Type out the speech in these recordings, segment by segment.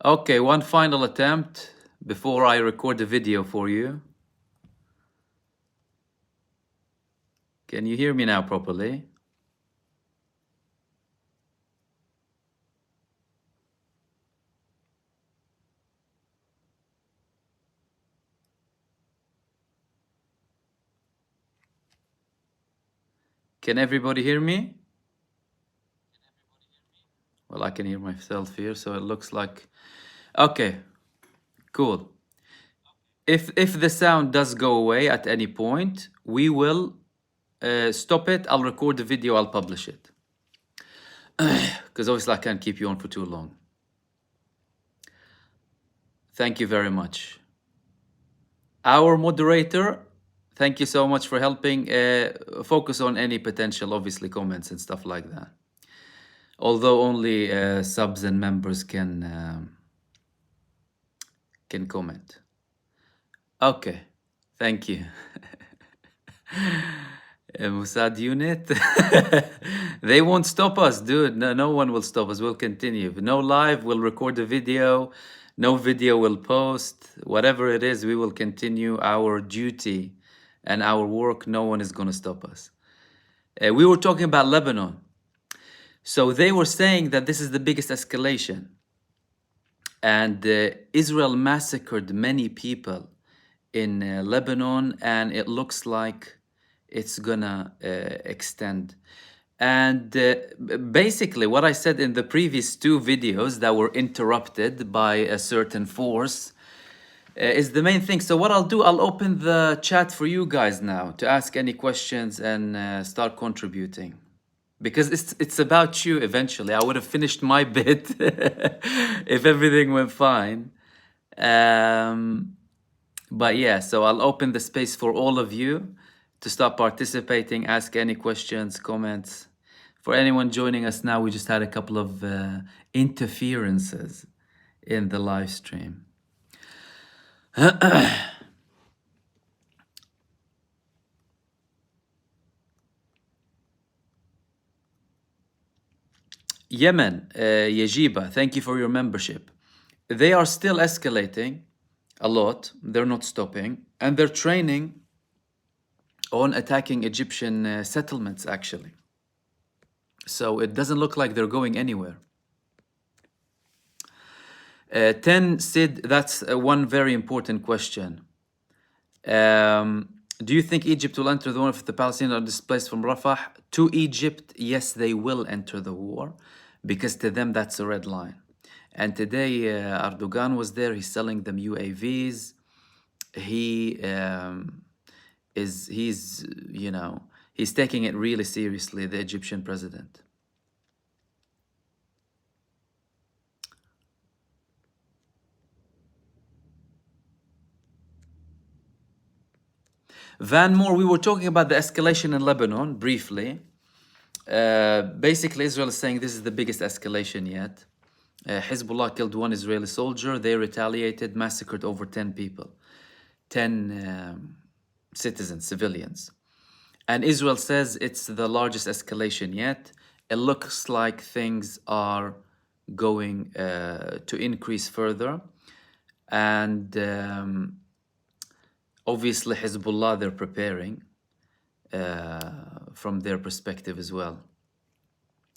Okay, one final attempt before I record the video for you. Can you hear me now properly? Can everybody hear me? Well, I can hear myself here, so it looks like... Okay, cool. If the sound does go away at any point, we will stop it. I'll record the video, I'll publish it. Because obviously I can't keep you on for too long. Thank you very much. Our moderator, thank you so much for helping focus on any potential, obviously, comments and stuff like that. Although only subs and members can comment. Okay, thank you. Mossad unit, they won't stop us, dude. No one will stop us. We'll continue. No live, we'll record the video. No video will post. Whatever it is, we will continue our duty and our work. No one is going to stop us. We were talking about Lebanon. So they were saying that this is the biggest escalation. And Israel massacred many people in Lebanon, and it looks like it's gonna extend. And basically what I said in the previous two videos that were interrupted by a certain force is the main thing. So what I'll do, I'll open the chat for you guys now to ask any questions and start contributing. Because it's about you eventually. I would have finished my bit if everything went fine. But yeah, so I'll open the space for all of you to start participating, ask any questions, comments. For anyone joining us now, we just had a couple of interferences in the live stream. Yemen, Yajiba, thank you for your membership. They are still escalating a lot. They're not stopping. And they're training on attacking Egyptian settlements, actually. So it doesn't look like they're going anywhere. 10 Sid, that's one very important question. Do you think Egypt will enter the war if the Palestinians are displaced from Rafah? To Egypt, yes, they will enter the war, because to them that's a red line. And today Erdogan was there. He's selling them UAVs. He's taking it really seriously, the Egyptian president. Van Moore, we were talking about the escalation in Lebanon briefly. Basically, Israel is saying this is the biggest escalation yet. Hezbollah killed one Israeli soldier. They retaliated, massacred over 10 people, 10 citizens, civilians. And Israel says it's the largest escalation yet. It looks like things are going to increase further. And obviously, Hezbollah, they're preparing from their perspective as well.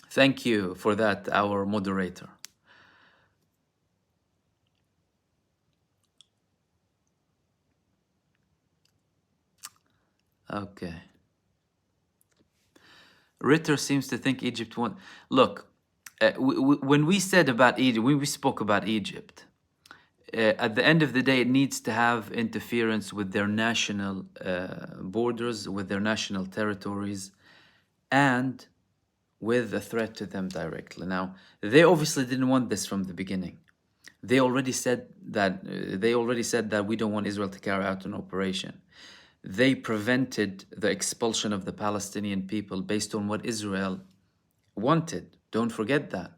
Thank you for that, our moderator. Okay. Ritter seems to think Egypt won't... Look, when we said about Egypt, when we spoke about Egypt, at the end of the day, it needs to have interference with their national borders, with their national territories, and with a threat to them directly. Now, they obviously didn't want this from the beginning. They already said that we don't want Israel to carry out an operation. They prevented the expulsion of the Palestinian people based on what Israel wanted. Don't forget that.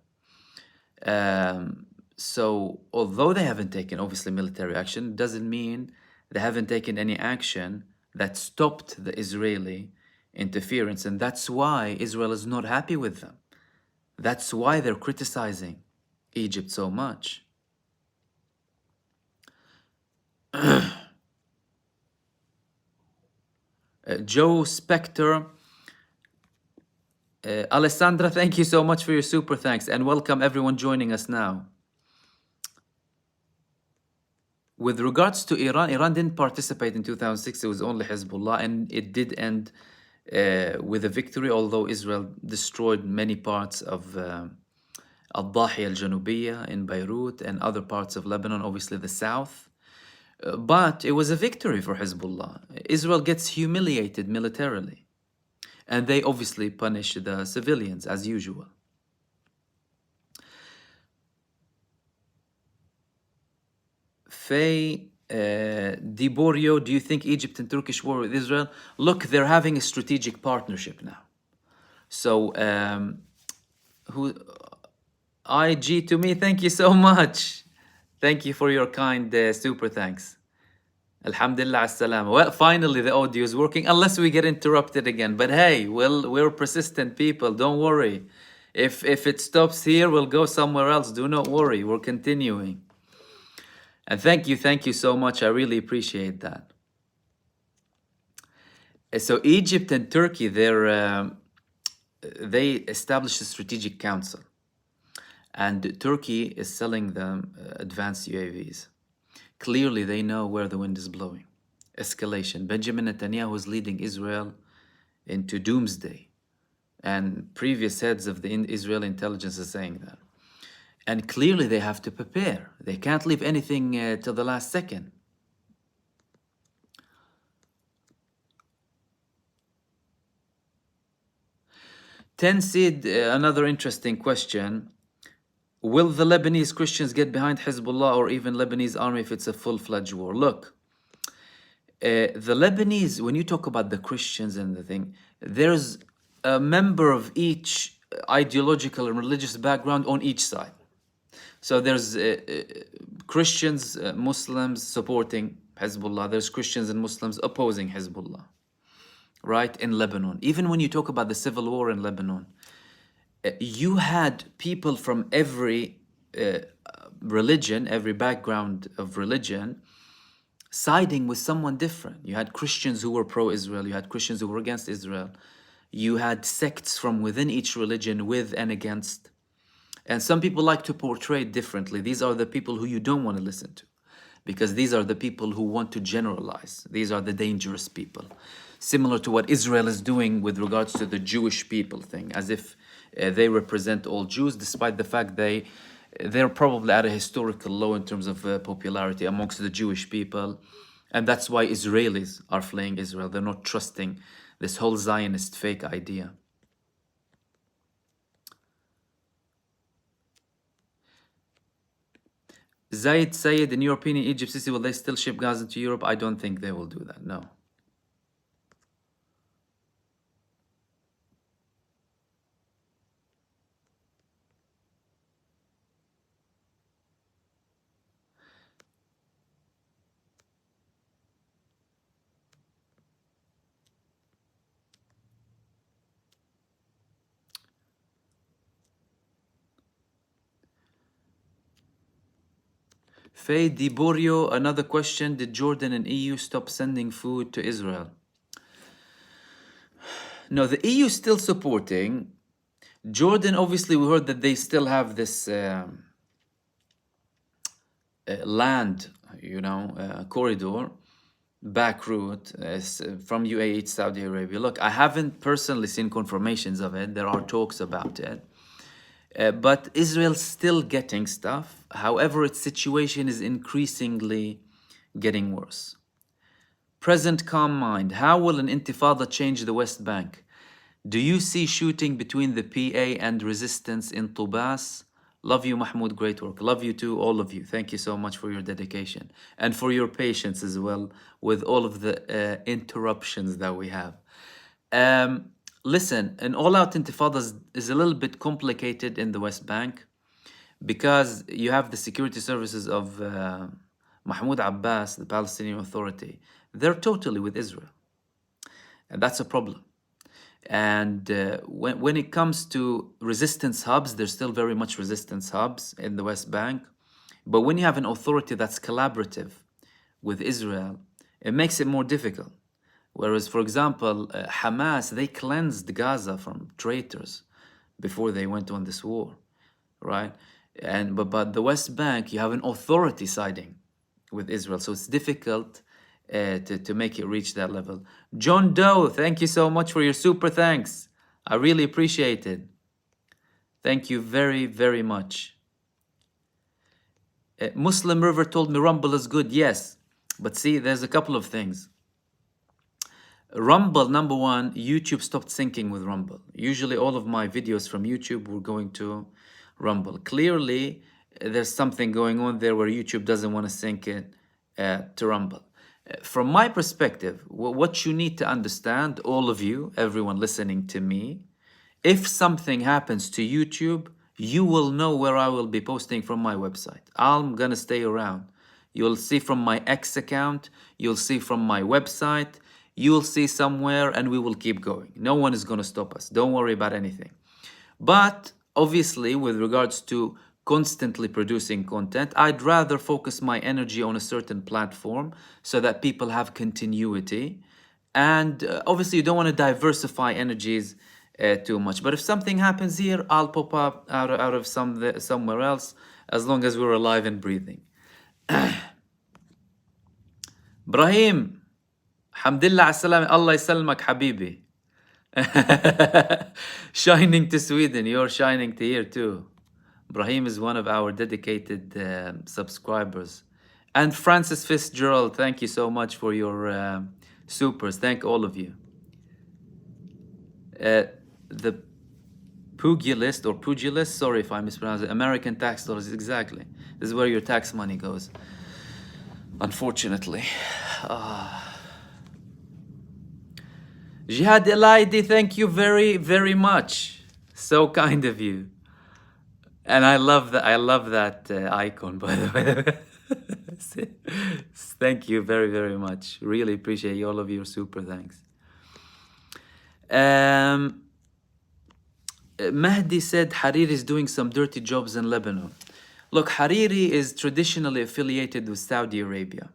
So although they haven't taken, obviously, military action, it doesn't mean they haven't taken any action that stopped the Israeli interference. And that's why Israel is not happy with them. That's why they're criticizing Egypt so much. Joe Spector. Alessandra, thank you so much for your super thanks, and welcome everyone joining us now. With regards to Iran, Iran didn't participate in 2006. It was only Hezbollah, and it did end with a victory, although Israel destroyed many parts of Al-Dahiya al-Janubiyya in Beirut and other parts of Lebanon, obviously the south. But it was a victory for Hezbollah. Israel gets humiliated militarily, and they obviously punish the civilians as usual. Faye Diborio, do you think Egypt and Turkish war with Israel? Look, they're having a strategic partnership now. So, IG to me, thank you so much. Thank you for your kind super thanks. Alhamdulillah as-salama. Well, finally the audio is working, unless we get interrupted again. But hey, we're persistent people, don't worry. If it stops here, we'll go somewhere else. Do not worry, we're continuing. And thank you so much. I really appreciate that. So Egypt and Turkey, they established a strategic council. And Turkey is selling them advanced UAVs. Clearly, they know where the wind is blowing. Escalation. Benjamin Netanyahu is leading Israel into doomsday. And previous heads of the Israeli intelligence are saying that. And clearly, they have to prepare. They can't leave anything till the last second. Tensid, another interesting question. Will the Lebanese Christians get behind Hezbollah or even Lebanese army if it's a full-fledged war? Look, the Lebanese, when you talk about the Christians and the thing, there's a member of each ideological and religious background on each side. So there's Christians, Muslims supporting Hezbollah. There's Christians and Muslims opposing Hezbollah, right, in Lebanon. Even when you talk about the civil war in Lebanon, you had people from every religion, every background of religion, siding with someone different. You had Christians who were pro-Israel. You had Christians who were against Israel. You had sects from within each religion with and against. And some people like to portray it differently. These are the people who you don't want to listen to, because these are the people who want to generalize. These are the dangerous people. Similar to what Israel is doing with regards to the Jewish people thing, as if they represent all Jews, despite the fact they're probably at a historical low in terms of popularity amongst the Jewish people. And that's why Israelis are fleeing Israel. They're not trusting this whole Zionist fake idea. Zaid Sayed, in your opinion, Egypt, Sisi, will they still ship Gaza to Europe? I don't think they will do that, no. Faye Diborio, another question. Did Jordan and EU stop sending food to Israel? No, the EU is still supporting. Jordan, obviously, we heard that they still have this land, corridor, back route from UAE to Saudi Arabia. Look, I haven't personally seen confirmations of it. There are talks about it. But Israel's still getting stuff. However, its situation is increasingly getting worse. Present calm mind. How will an intifada change the West Bank? Do you see shooting between the PA and resistance in Tubas? Love you, Mahmoud. Great work. Love you too, all of you. Thank you so much for your dedication and for your patience as well with all of the interruptions that we have. Listen, an all-out intifada is a little bit complicated in the West Bank because you have the security services of Mahmoud Abbas, the Palestinian Authority. They're totally with Israel. And that's a problem. And when it comes to resistance hubs, there's still very much resistance hubs in the West Bank. But when you have an authority that's collaborative with Israel, it makes it more difficult. Whereas, for example, Hamas, they cleansed Gaza from traitors before they went on this war, right? But the West Bank, you have an authority siding with Israel, so it's difficult to make it reach that level. John Doe, thank you so much for your super thanks. I really appreciate it. Thank you very, very much. Muslim River told me Rumble is good. Yes, but see, there's a couple of things. Rumble, number one, YouTube stopped syncing with Rumble. Usually all of my videos from YouTube were going to Rumble. Clearly, there's something going on there where YouTube doesn't want to sync it to Rumble. From my perspective, what you need to understand, all of you, everyone listening to me, if something happens to YouTube, you will know where I will be posting from my website. I'm gonna stay around. You'll see from my X account, you'll see from my website, you'll see somewhere, and we will keep going. No one is gonna stop us. Don't worry about anything. But obviously, with regards to constantly producing content, I'd rather focus my energy on a certain platform so that people have continuity. And obviously, you don't want to diversify energies too much. But if something happens here, I'll pop up out of somewhere else, as long as we're alive and breathing. Brahim, alhamdulillah as-salam, Allah yasalmak habibi. Shining to Sweden, you're shining to here too. Brahim is one of our dedicated subscribers. And Francis Fitzgerald, thank you so much for your supers. Thank all of you. The pugilist, sorry if I mispronounced it, American tax dollars, exactly. This is where your tax money goes, unfortunately. Jihad Elaidi, thank you very, very much. So kind of you. And I love that icon, by the way. Thank you very, very much. Really appreciate all of your super thanks. Mahdi said Hariri is doing some dirty jobs in Lebanon. Look, Hariri is traditionally affiliated with Saudi Arabia.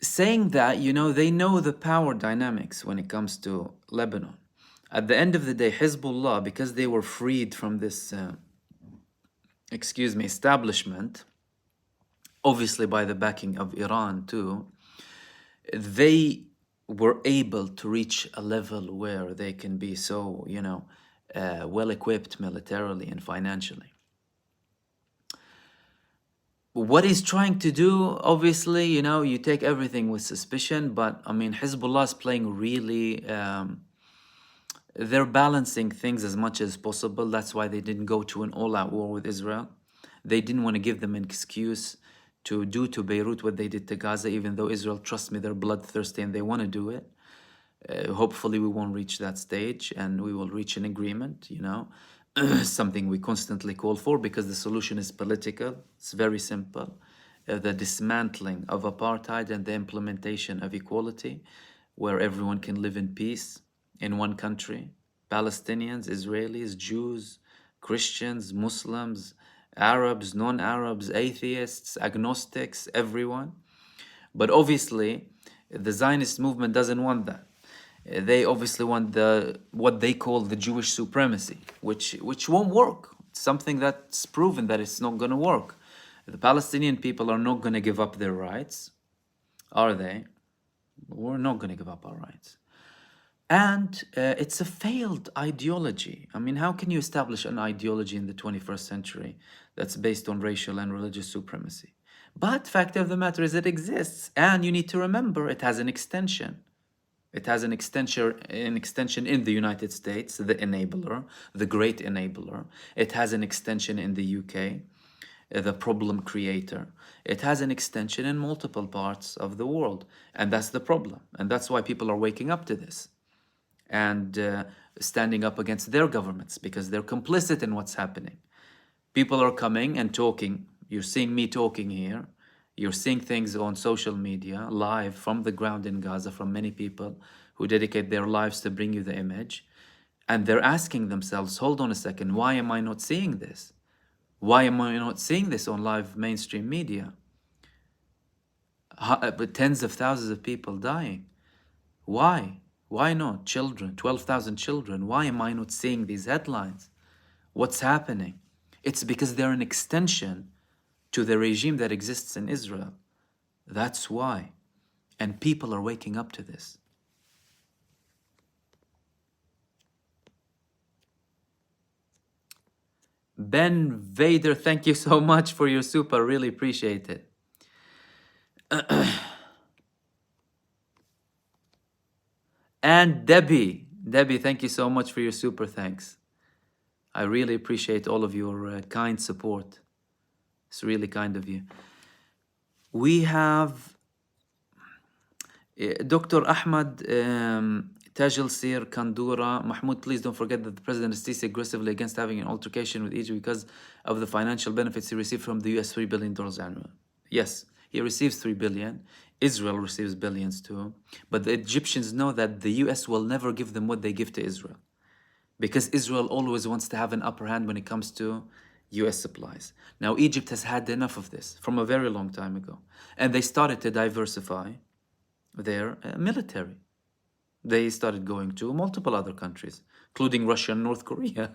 Saying that, you know, they know the power dynamics when it comes to Lebanon. At the end of the day, Hezbollah, because they were freed from this, establishment, obviously by the backing of Iran too, they were able to reach a level where they can be so, you know, well-equipped militarily and financially. What he's trying to do, obviously, you know, you take everything with suspicion, but I mean, Hezbollah is playing really, they're balancing things as much as possible. That's why they didn't go to an all-out war with Israel. They didn't want to give them an excuse to do to Beirut what they did to Gaza, even though Israel, trust me, they're bloodthirsty and they want to do it. Hopefully we won't reach that stage and we will reach an agreement, you know. Something we constantly call for, because the solution is political. It's very simple. The dismantling of apartheid and the implementation of equality, where everyone can live in peace in one country. Palestinians, Israelis, Jews, Christians, Muslims, Arabs, non-Arabs, atheists, agnostics, everyone. But obviously, the Zionist movement doesn't want that. They obviously want what they call the Jewish supremacy, which won't work. It's something that's proven that it's not going to work. The Palestinian people are not going to give up their rights, are they? We're not going to give up our rights. And it's a failed ideology. I mean, how can you establish an ideology in the 21st century that's based on racial and religious supremacy? But fact of the matter is it exists, and you need to remember it has an extension. It has an extension in the United States, the enabler, the great enabler. It has an extension in the UK, the problem creator. It has an extension in multiple parts of the world. And that's the problem. And that's why people are waking up to this and standing up against their governments, because they're complicit in what's happening. People are coming and talking. You're seeing me talking here. You're seeing things on social media, live from the ground in Gaza, from many people who dedicate their lives to bring you the image. And they're asking themselves, hold on a second, why am I not seeing this? Why am I not seeing this on live mainstream media? But tens of thousands of people dying. Why? Why not? Children, 12,000 children. Why am I not seeing these headlines? What's happening? It's because they're an extension to the regime that exists in Israel. That's why. And people are waking up to this. Ben Vader, thank you so much for your super. Really appreciate it. And Debbie, thank you so much for your super thanks. I really appreciate all of your kind support. It's really kind of you. We have Dr. Ahmad Tajil Sir Kandura. Mahmoud, please don't forget that the president is aggressively against having an altercation with Egypt because of the financial benefits he received from the US $3 billion annually. Yes, he receives $3 billion. Israel receives billions too. But the Egyptians know that the US will never give them what they give to Israel, because Israel always wants to have an upper hand when it comes to US supplies. Now, Egypt has had enough of this from a very long time ago, and they started to diversify their military. They started going to multiple other countries, including Russia and North Korea.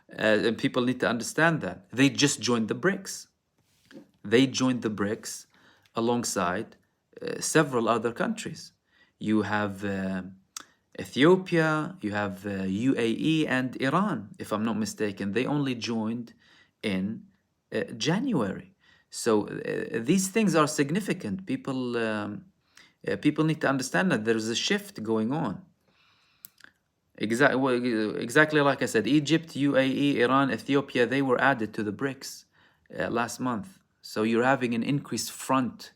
And people need to understand that. They just joined the BRICS. They joined the BRICS alongside several other countries. You have Ethiopia, you have UAE and Iran, if I'm not mistaken. They only joined in January. So these things are significant. People need to understand that there's a shift going on. Exactly like I said, Egypt, UAE, Iran, Ethiopia, they were added to the BRICS last month. So you're having an increased front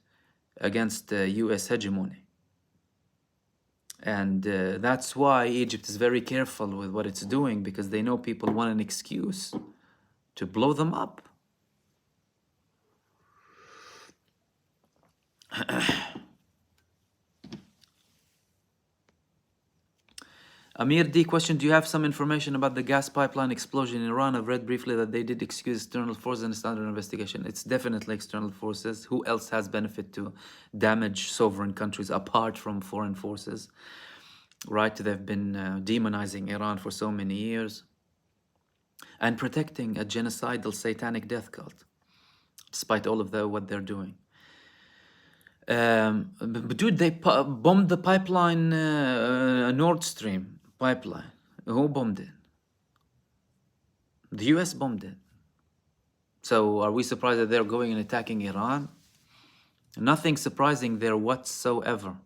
against US hegemony. And that's why Egypt is very careful with what it's doing, because they know people want an excuse to blow them up. Amir D question, do you have some information about the gas pipeline explosion in Iran? I've read briefly that they did excuse external forces and it's under investigation. It's definitely external forces. Who else has benefit to damage sovereign countries apart from foreign forces? Right? They've been demonizing Iran for so many years and protecting a genocidal satanic death cult, despite all of what they're doing. But dude, they bombed the pipeline, Nord Stream pipeline. Who bombed it? The US bombed it. So are we surprised that they're going and attacking Iran? Nothing surprising there whatsoever.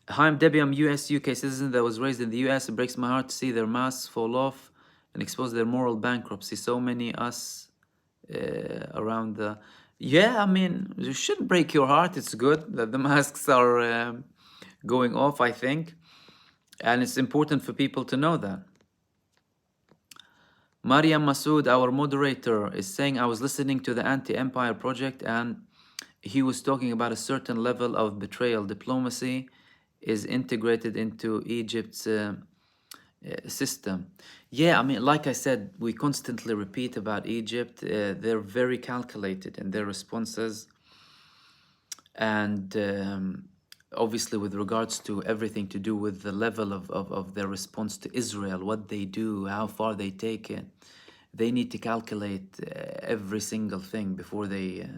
Hi, I'm Debbie. I'm US UK citizen that was raised in the US. It breaks my heart to see their masks fall off and expose their moral bankruptcy. So many us around the... Yeah, I mean, it shouldn't break your heart. It's good that the masks are going off, I think. And it's important for people to know that. Mariam Masood, our moderator, is saying, I was listening to the Anti-Empire Project and he was talking about a certain level of betrayal. Diplomacy is integrated into Egypt's system. Yeah, I mean, like I said, we constantly repeat about Egypt. They're very calculated in their responses. And obviously with regards to everything to do with the level of their response to Israel, what they do, how far they take it, they need to calculate every single thing before they...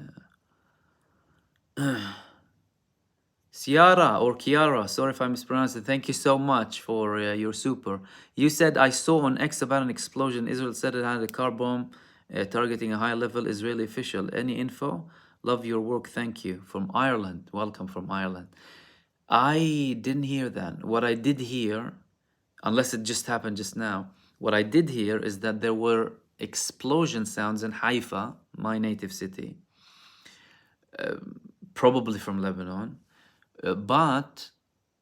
Ciara or Kiara, sorry if I mispronounced it. Thank you so much for your super. You said, I saw on X about an explosion. Israel said it had a car bomb targeting a high-level Israeli official. Any info? Love your work. Thank you. From Ireland. Welcome from Ireland. I didn't hear that. What I did hear, unless it just happened just now, what I did hear is that there were explosion sounds in Haifa, my native city, probably from Lebanon. But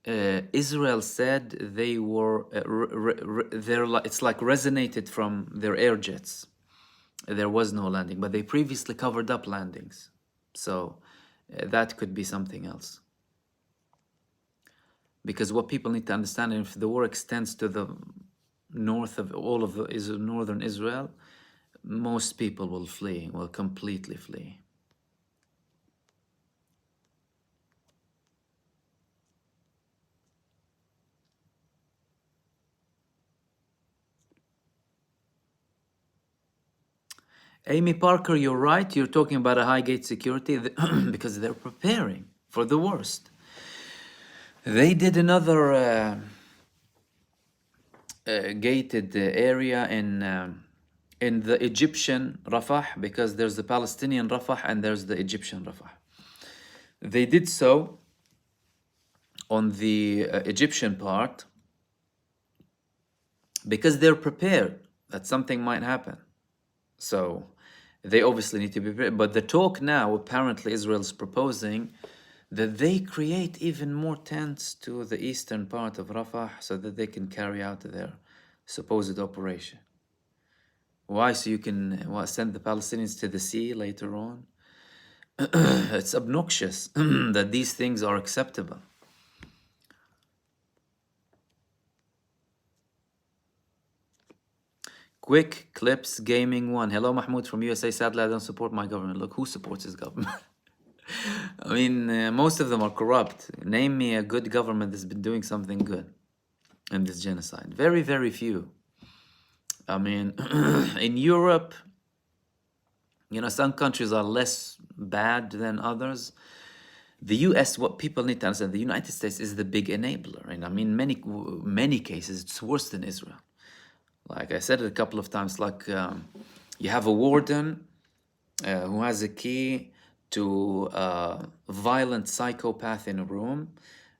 Israel said they were it's like resonated from their air jets. There was no landing, but they previously covered up landings, so that could be something else. Because what people need to understand, if the war extends to the north of all of northern Israel, most people will flee, will completely flee. Amy Parker, you're right. You're talking about a high gate security because they're preparing for the worst. They did another gated area in the Egyptian Rafah, because there's the Palestinian Rafah and there's the Egyptian Rafah. They did so on the Egyptian part because they're prepared that something might happen. So they obviously need to be prepared. But the talk now, apparently Israel's proposing that they create even more tents to the eastern part of Rafah so that they can carry out their supposed operation. Why? So you can send the Palestinians to the sea later on? It's obnoxious that these things are acceptable. Quick Clips Gaming 1. Hello, Mahmoud from USA. Sadly, I don't support my government. Look, who supports his government? I mean, most of them are corrupt. Name me a good government that's been doing something good in this genocide. Very, very few. I mean, in Europe, you know, some countries are less bad than others. The US, what people need to understand, the United States is the big enabler. And I mean, many cases, it's worse than Israel. Like I said it a couple of times, like you have a warden who has a key to a violent psychopath in a room.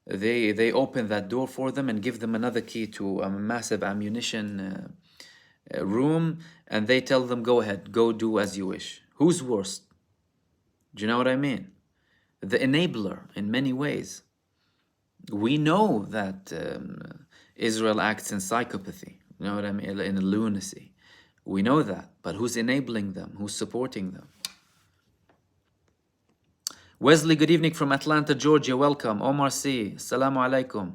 They open that door for them and give them another key to a massive ammunition room, and they tell them, go ahead, go do as you wish. Who's worse? Do you know what I mean? The enabler in many ways. We know that Israel acts in psychopathy. You know what I mean? In a lunacy. We know that. But who's enabling them? Who's supporting them? Wesley, good evening from Atlanta, Georgia. Welcome. Omar C. Assalamu alaikum.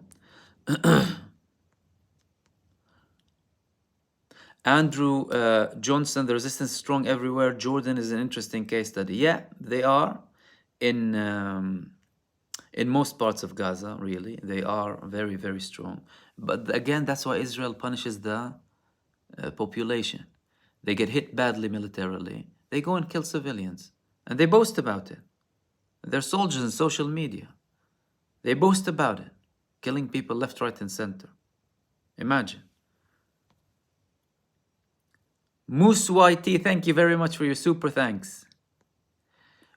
Andrew Johnson, the resistance is strong everywhere. Jordan is an interesting case study. Yeah, they are in most parts of Gaza, really. They are very, very strong. But again, that's why Israel punishes the population. They get hit badly militarily. They go and kill civilians. And they boast about it. They're soldiers in social media. They boast about it. Killing people left, right, and center. Imagine. Moose YT, thank you very much for your super thanks.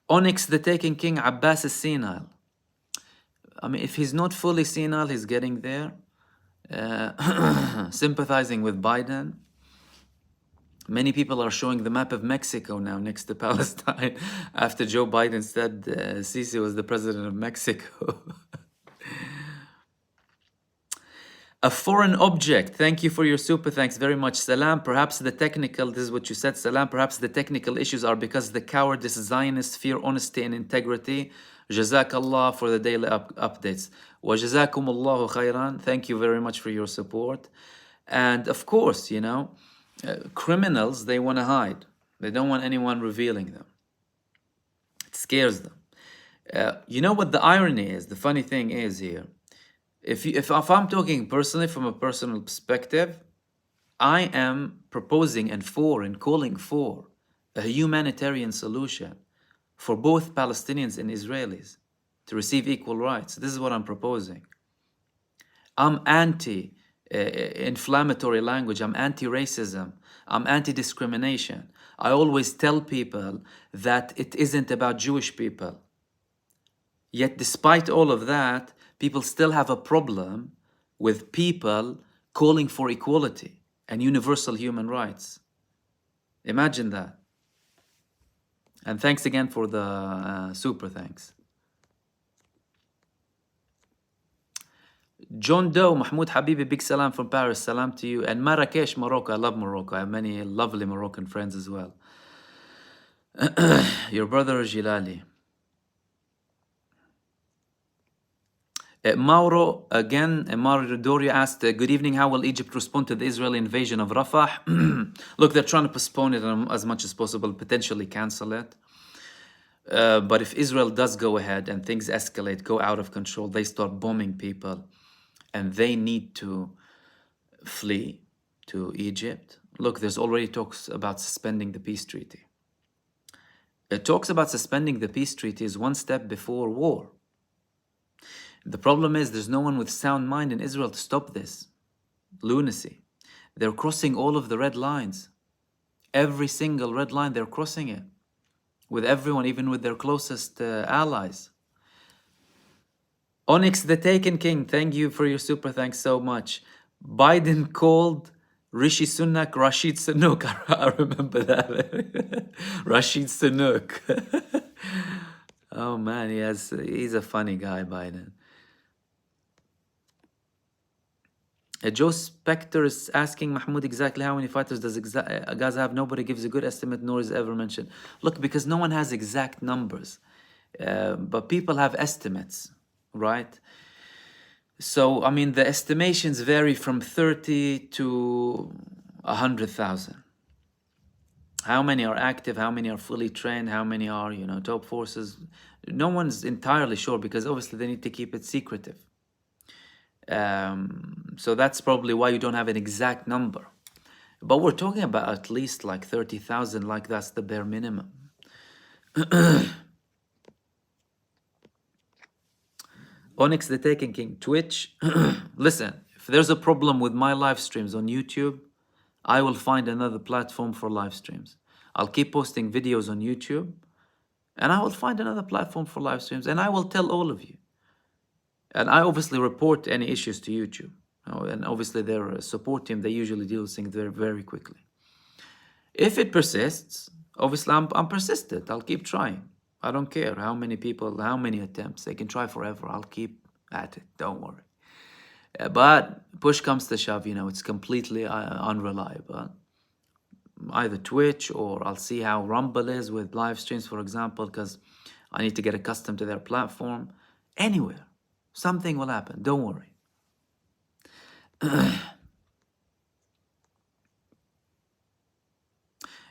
Onyx the Taken King, Abbas is senile. I mean, if he's not fully senile, he's getting there. Sympathizing with Biden. Many people are showing the map of Mexico now next to Palestine after Joe Biden said Sisi was the president of Mexico. A foreign object. Thank you for your super thanks very much. Salam, perhaps the technical, this is what you said, Salam, perhaps the technical issues are because the cowardice Zionists fear honesty and integrity. Jazakallah for the daily updates. Wa jazakumullahu khairan. Thank you very much for your support. And of course, you know, criminals, they want to hide. They don't want anyone revealing them. It scares them. You know what the irony is? The funny thing is here, if I'm talking personally from a personal perspective, I am proposing and calling for a humanitarian solution for both Palestinians and Israelis to receive equal rights. This is what I'm proposing. I'm anti-inflammatory language. I'm anti-racism. I'm anti-discrimination. I always tell people that it isn't about Jewish people. Yet despite all of that, people still have a problem with people calling for equality and universal human rights. Imagine that. And thanks again for the super thanks. John Doe, Mahmoud Habibi, big salam from Paris. Salam to you. And Marrakesh, Morocco. I love Morocco. I have many lovely Moroccan friends as well. Your brother Jilali. Mauro, again, Mauro Doria asked, good evening, how will Egypt respond to the Israeli invasion of Rafah? Look, they're trying to postpone it as much as possible, potentially cancel it. But if Israel does go ahead and things escalate, go out of control, they start bombing people, and they need to flee to Egypt. Look, there's already talks about suspending the peace treaty. Talks about suspending the peace treaty is one step before war. The problem is there's no one with sound mind in Israel to stop this lunacy. They're crossing all of the red lines. Every single red line, they're crossing it. With everyone, even with their closest allies. Onyx the Taken King, thank you for your super thanks so much. Biden called Rishi Sunak Rashid Sunak. I remember that. Rashid Sunak. Oh man, he's a funny guy, Biden. Joe Spector is asking Mahmoud exactly how many fighters does Gaza have? Nobody gives a good estimate, nor is ever mentioned. Look, because no one has exact numbers, but people have estimates, right? So, I mean, the estimations vary from 30 to 100,000. How many are active? How many are fully trained? How many are, top forces? No one's entirely sure because obviously they need to keep it secretive. So that's probably why you don't have an exact number. But we're talking about at least like 30,000, like that's the bare minimum. Onyx the Taken King, Twitch. Listen, if there's a problem with my live streams on YouTube, I will find another platform for live streams. I'll keep posting videos on YouTube, and I will find another platform for live streams, and I will tell all of you. And I obviously report any issues to YouTube. And obviously their support team, they usually deal with things very, very quickly. If it persists, obviously I'm persistent. I'll keep trying. I don't care how many people, how many attempts. They can try forever. I'll keep at it. Don't worry. But push comes to shove, it's completely unreliable. Either Twitch or I'll see how Rumble is with live streams, for example, because I need to get accustomed to their platform. Anywhere. Something will happen. Don't worry.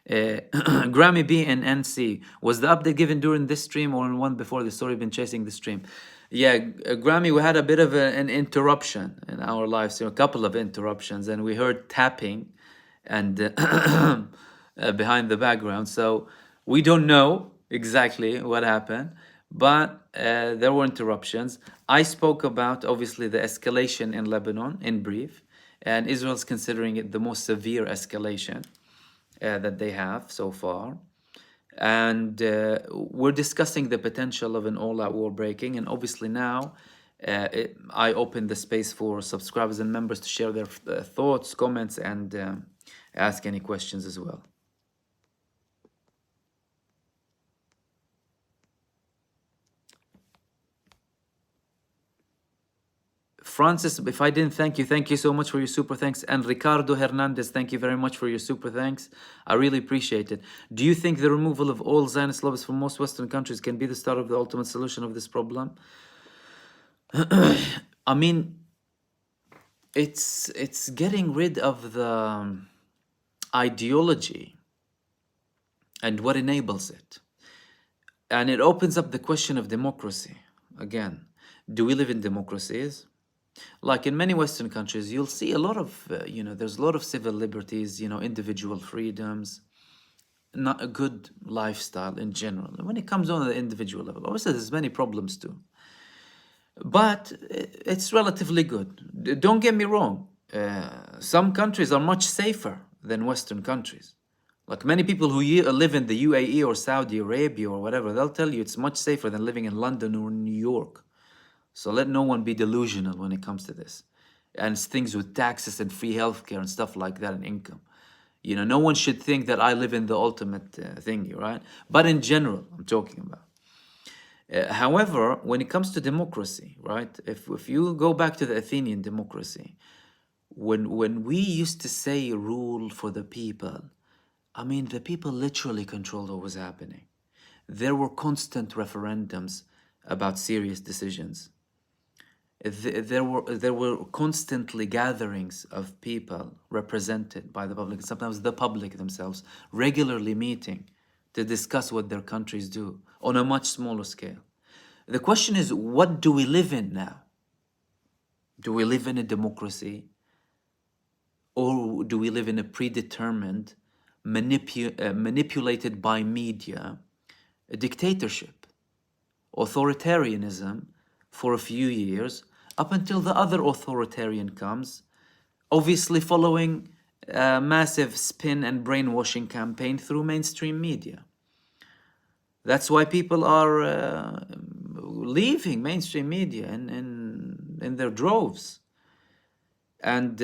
Grammy B and NC. Was the update given during this stream or in one before the story been chasing the stream? Yeah, Grammy, we had a bit of an interruption in our live stream, a couple of interruptions, and we heard tapping and behind the background. So we don't know exactly what happened. But there were interruptions. I spoke about, obviously, the escalation in Lebanon in brief. And Israel's considering it the most severe escalation that they have so far. And we're discussing the potential of an all-out war breaking. And obviously now, I open the space for subscribers and members to share their thoughts, comments, and ask any questions as well. Francis, if I didn't thank you so much for your super thanks. And Ricardo Hernandez, thank you very much for your super thanks. I really appreciate it. Do you think the removal of all Zionist lobbyists from most Western countries can be the start of the ultimate solution of this problem? I mean, it's getting rid of the ideology and what enables it. And it opens up the question of democracy. Again, do we live in democracies? Like in many Western countries, you'll see a lot of, there's a lot of civil liberties, individual freedoms, not a good lifestyle in general. And when it comes on the individual level, obviously there's many problems too. But it's relatively good. Don't get me wrong. Some countries are much safer than Western countries. Like many people who live in the UAE or Saudi Arabia or whatever, they'll tell you it's much safer than living in London or New York. So let no one be delusional when it comes to this. And it's things with taxes and free healthcare and stuff like that and income. No one should think that I live in the ultimate thing, right? But in general, I'm talking about. However, when it comes to democracy, right? If you go back to the Athenian democracy, when we used to say rule for the people, I mean, the people literally controlled what was happening. There were constant referendums about serious decisions. There were constantly gatherings of people represented by the public, sometimes the public themselves, regularly meeting to discuss what their countries do on a much smaller scale. The question is, what do we live in now? Do we live in a democracy, or do we live in a predetermined, manipulated by media, a dictatorship, authoritarianism for a few years, up until the other authoritarian comes, obviously following a massive spin and brainwashing campaign through mainstream media? That's why people are leaving mainstream media in their droves. And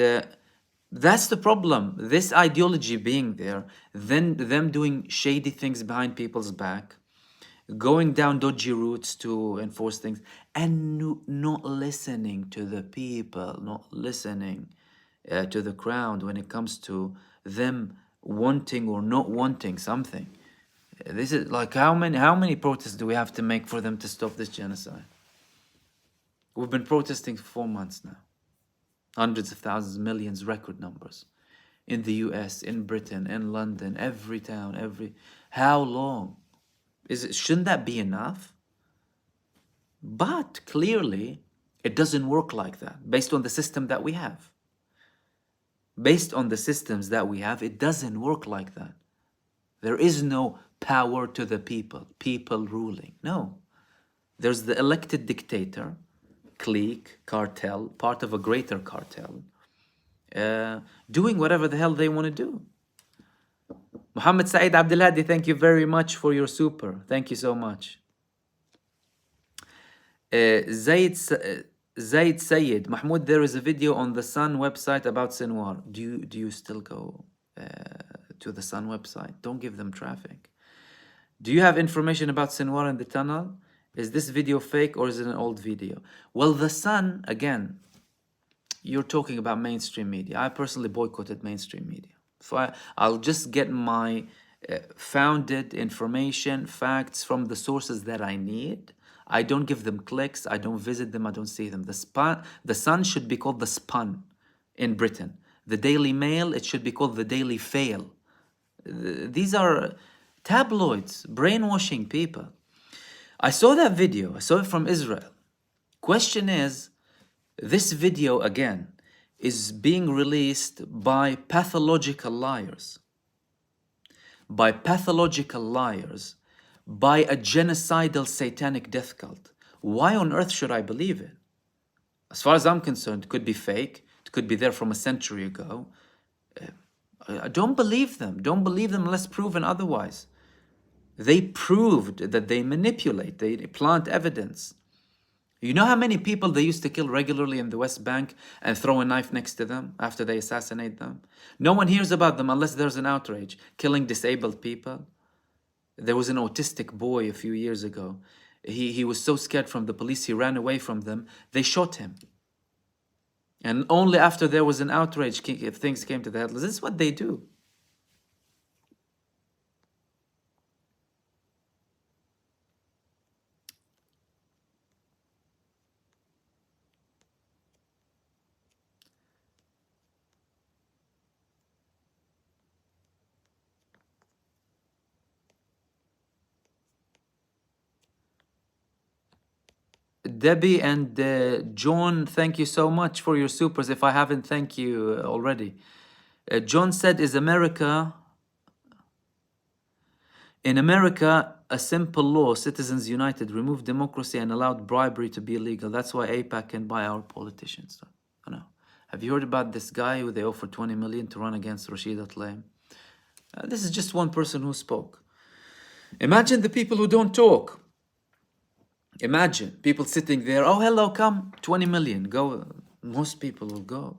that's the problem. This ideology being there, then them doing shady things behind people's back, going down dodgy routes to enforce things, and not listening to the people, not listening to the crowd when it comes to them wanting or not wanting something. This is like, how many protests do we have to make for them to stop this genocide? We've been protesting for 4 months now. Hundreds of thousands, millions, record numbers. In the US, in Britain, in London, every town, how long? Shouldn't that be enough? But clearly, it doesn't work like that, based on the system that we have. Based on the systems that we have, it doesn't work like that. There is no power to the people ruling. No. There's the elected dictator, clique, cartel, part of a greater cartel, doing whatever the hell they want to do. Muhammad Saeed Abdelhadi, thank you very much for your super. Thank you so much. Zaid Sayed, Mahmoud, there is a video on the Sun website about Sinwar. Do you still go to the Sun website? Don't give them traffic. Do you have information about Sinwar in the tunnel? Is this video fake or is it an old video? Well, the Sun, again, you're talking about mainstream media. I personally boycotted mainstream media. So I'll just get my founded information, facts from the sources that I need. I don't give them clicks. I don't visit them. I don't see them. The Sun should be called the Spun in Britain. The Daily Mail, it should be called the Daily Fail. These are tabloids, brainwashing people. I saw that video. I saw it from Israel. Question is, this video, again, is being released by pathological liars. By pathological liars, by a genocidal satanic death cult. Why on earth should I believe it? As far as I'm concerned, it could be fake. It could be there from a century ago. Don't believe them. Don't believe them unless proven otherwise. They proved that they manipulate. They plant evidence. You know how many people they used to kill regularly in the West Bank and throw a knife next to them after they assassinate them? No one hears about them unless there's an outrage. Killing disabled people. There was an autistic boy a few years ago. He was so scared from the police, he ran away from them. They shot him. And only after there was an outrage, if things came to the headlines. This is what they do. Debbie and John, thank you so much for your supers. If I haven't, thank you already. John said, in America, a simple law, Citizens United, removed democracy and allowed bribery to be illegal. That's why AIPAC can buy our politicians. I know. Have you heard about this guy who they offered 20 million to run against Rashid Atlaim? This is just one person who spoke. Imagine the people who don't talk. Imagine people sitting there, oh, hello, come, 20 million, go. Most people will go.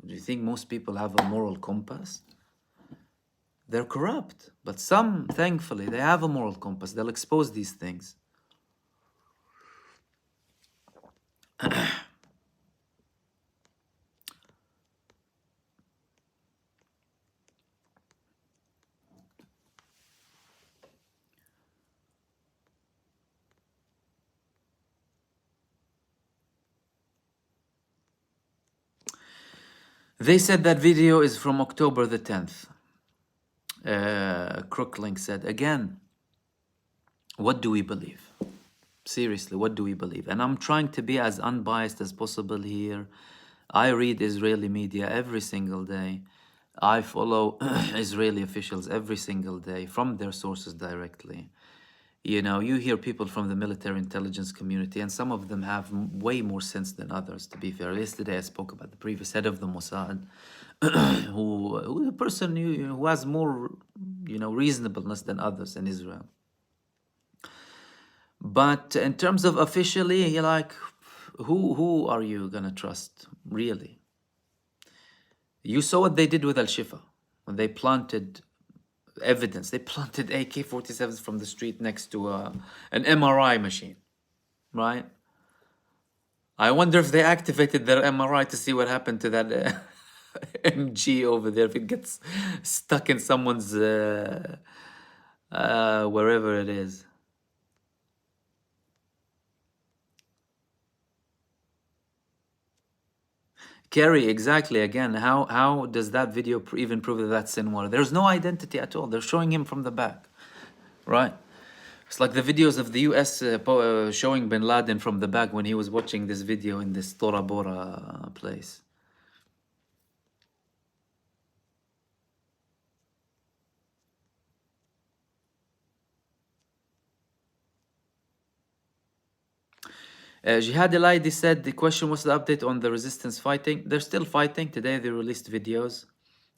Do you think most people have a moral compass? They're corrupt, but some, thankfully, they have a moral compass. They'll expose these things. They said that video is from October the 10th. Crooklink said, again, what do we believe? Seriously, what do we believe? And I'm trying to be as unbiased as possible here. I read Israeli media every single day. I follow Israeli officials every single day from their sources directly. You know, you hear people from the military intelligence community, and some of them have way more sense than others, to be fair. Yesterday, I spoke about the previous head of the Mossad, who a person who has more, you know, reasonableness than others in Israel. But in terms of officially, you're like, who are you gonna trust, really? You saw what they did with Al-Shifa when they planted evidence. They planted AK-47s from the street next to an MRI machine, right? I wonder if they activated their MRI to see what happened to that MG over there, if it gets stuck in someone's wherever it is. Kerry, exactly. Again, how does that video even prove that that's Sinwar? There's no identity at all. They're showing him from the back, right? It's like the videos of the US showing Bin Laden from the back when he was watching this video in this Tora Bora place. Jihad Elaidi said the question was the update on the resistance fighting. They're still fighting. Today they released videos,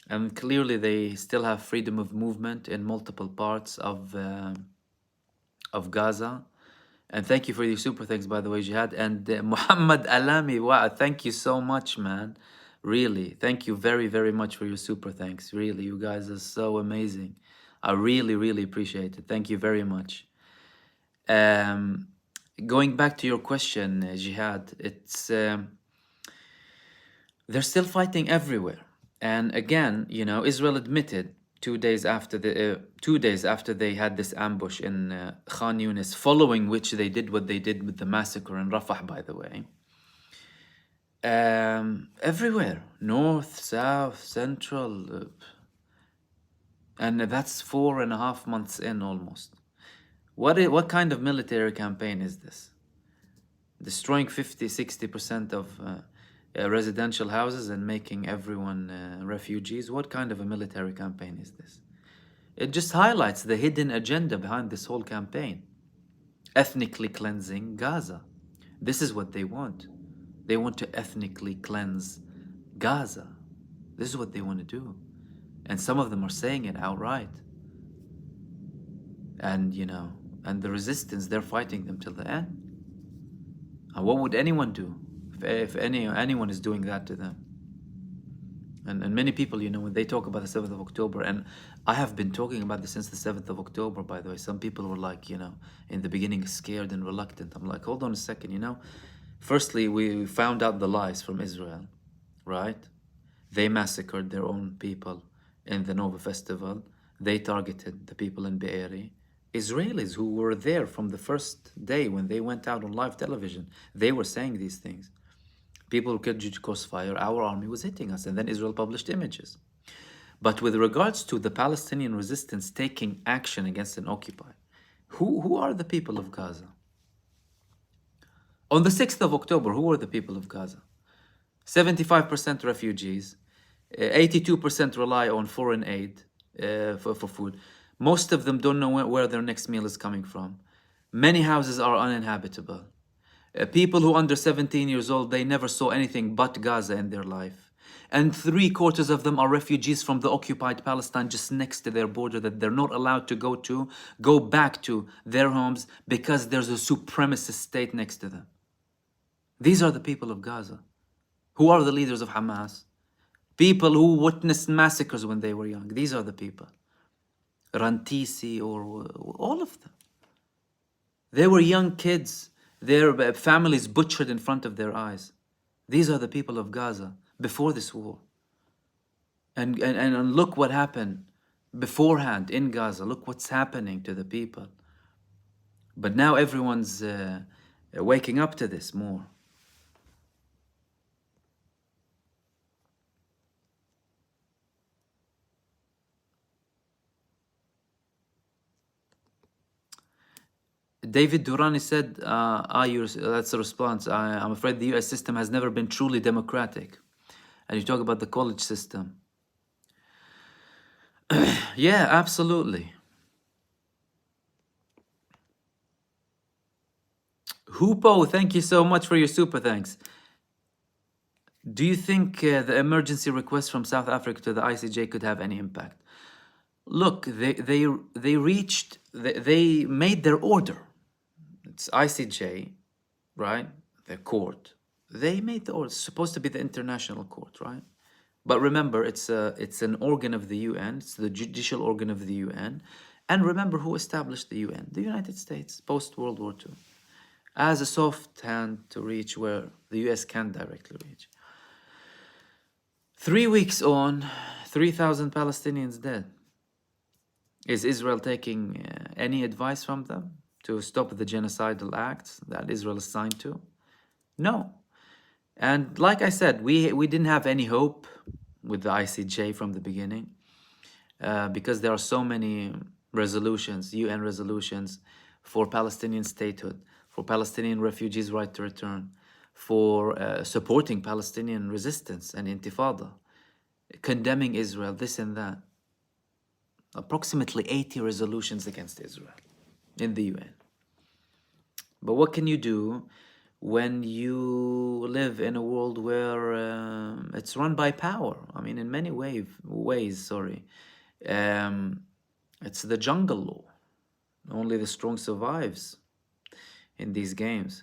and clearly they still have freedom of movement in multiple parts of Gaza. And thank you for your super thanks, by the way, Jihad. And Muhammad Alami, wow, thank you so much, man. Really, thank you very, very much for your super thanks. Really, you guys are so amazing. I really, really appreciate it. Thank you very much. Going back to your question, Jihad, it's they're still fighting everywhere. And again, you know, Israel admitted 2 days after they had this ambush in Khan Yunis, following which they did what they did with the massacre in Rafah, by the way. Everywhere, north, south, central, and that's 4.5 months in almost. What kind of military campaign is this? Destroying 50-60% of residential houses and making everyone refugees? What kind of a military campaign is this? It just highlights the hidden agenda behind this whole campaign. Ethnically cleansing Gaza. This is what they want. They want to ethnically cleanse Gaza. This is what they want to do. And some of them are saying it outright. And, you know, and the resistance, they're fighting them till the end. And what would anyone do if anyone is doing that to them? And many people, you know, when they talk about the 7th of October, and I have been talking about this since the 7th of October, by the way. Some people were like, you know, in the beginning scared and reluctant. I'm like, hold on a second, you know. Firstly, we found out the lies from Israel, right? They massacred their own people in the Nova Festival. They targeted the people in Be'eri. Israelis who were there from the first day when they went out on live television, they were saying these things. People who killed due to crossfire, our army was hitting us, and then Israel published images. But with regards to the Palestinian resistance taking action against an occupier, who are the people of Gaza? On the 6th of October, who were the people of Gaza? 75% refugees, 82% rely on foreign aid for food. Most of them don't know where their next meal is coming from. Many houses are uninhabitable. People who are under 17 years old, they never saw anything but Gaza in their life. And 3/4 of them are refugees from the occupied Palestine just next to their border that they're not allowed to go back to their homes because there's a supremacist state next to them. These are the people of Gaza. Who are the leaders of Hamas? People who witnessed massacres when they were young. These are the people. Rantisi or all of them. They were young kids. Their families butchered in front of their eyes. These are the people of Gaza before this war. And look what happened beforehand in Gaza. Look what's happening to the people. But now everyone's waking up to this more. David Durrani said, that's a response. I'm afraid the US system has never been truly democratic. And you talk about the college system. Yeah, absolutely. Hupo, thank you so much for your super thanks. Do you think the emergency request from South Africa to the ICJ could have any impact? Look, they made their order. It's ICJ, right? The court. They made the order. It's supposed to be the international court, right? But remember, it's an organ of the UN. It's the judicial organ of the UN. And remember who established the UN? The United States, post World War II, as a soft hand to reach where the US can't directly reach. 3 weeks on, 3,000 Palestinians dead. Is Israel taking any advice from them to stop the genocidal acts that Israel is signed to? No. And like I said, we didn't have any hope with the ICJ from the beginning because there are so many resolutions, UN resolutions for Palestinian statehood, for Palestinian refugees' right to return, for supporting Palestinian resistance and intifada, condemning Israel, this and that. Approximately 80 resolutions against Israel in the UN. But what can you do when you live in a world where it's run by power? I mean, in many ways, it's the jungle law. Only the strong survives in these games.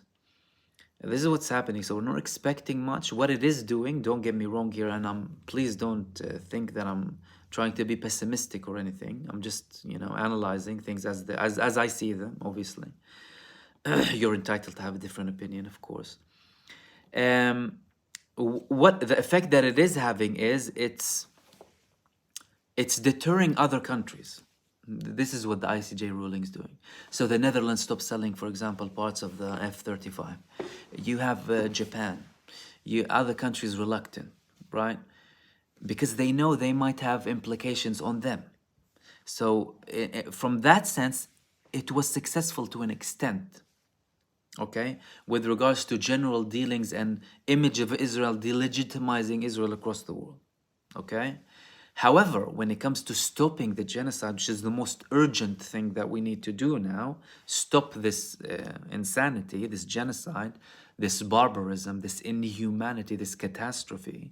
This is what's happening. So we're not expecting much. What it is doing, don't get me wrong here, and please don't think that I'm trying to be pessimistic or anything. I'm just, analyzing things as I see them, obviously. You're entitled to have a different opinion, of course. What the effect that it is having is it's deterring other countries. This is what the ICJ ruling is doing. So the Netherlands stopped selling, for example, parts of the F-35. You have Japan. Other countries reluctant, right? Because they know they might have implications on them. So from that sense, it was successful to an extent, okay? With regards to general dealings and image of Israel, delegitimizing Israel across the world, okay? However, when it comes to stopping the genocide, which is the most urgent thing that we need to do now, stop this insanity, this genocide, this barbarism, this inhumanity, this catastrophe,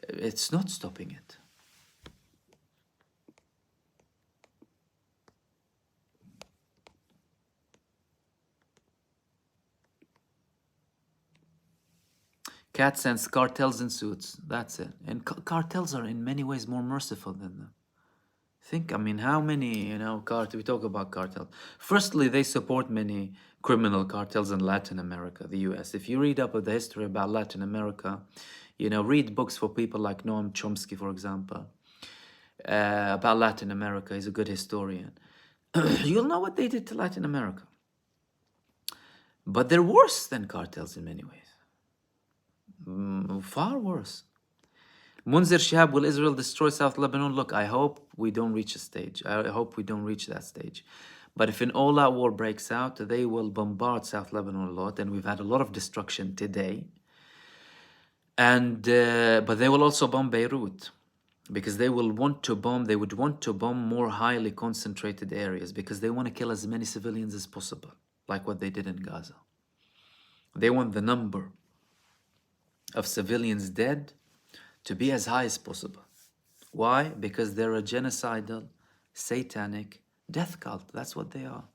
it's not stopping it. Cat sense cartels in suits. That's it. And cartels are in many ways more merciful than them. How many, we talk about cartels. Firstly, they support many criminal cartels in Latin America, the US. If you read up of the history about Latin America, read books for people like Noam Chomsky, for example, about Latin America. He's a good historian. You'll know what they did to Latin America. But they're worse than cartels in many ways. Far worse. Munzir Shihab, will Israel destroy South Lebanon? Look, I hope we don't reach a stage. I hope we don't reach that stage. But if an all-out war breaks out, they will bombard South Lebanon a lot, and we've had a lot of destruction today. And but they will also bomb Beirut, because they would want to bomb more highly concentrated areas, because they want to kill as many civilians as possible, like what they did in Gaza. They want the number of civilians dead to be as high as possible. Why? Because they're a genocidal, satanic death cult. That's what they are.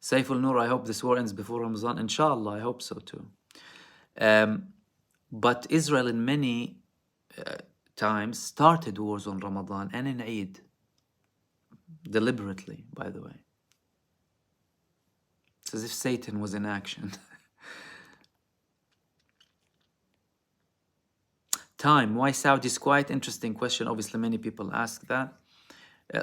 Saiful Nur, I hope this war ends before Ramadan. Inshallah, I hope so too. But Israel in many times started wars on Ramadan and in Eid. Deliberately, by the way. It's as if Satan was in action. Time, why Saudi is quiet? Interesting question. Obviously, many people ask that.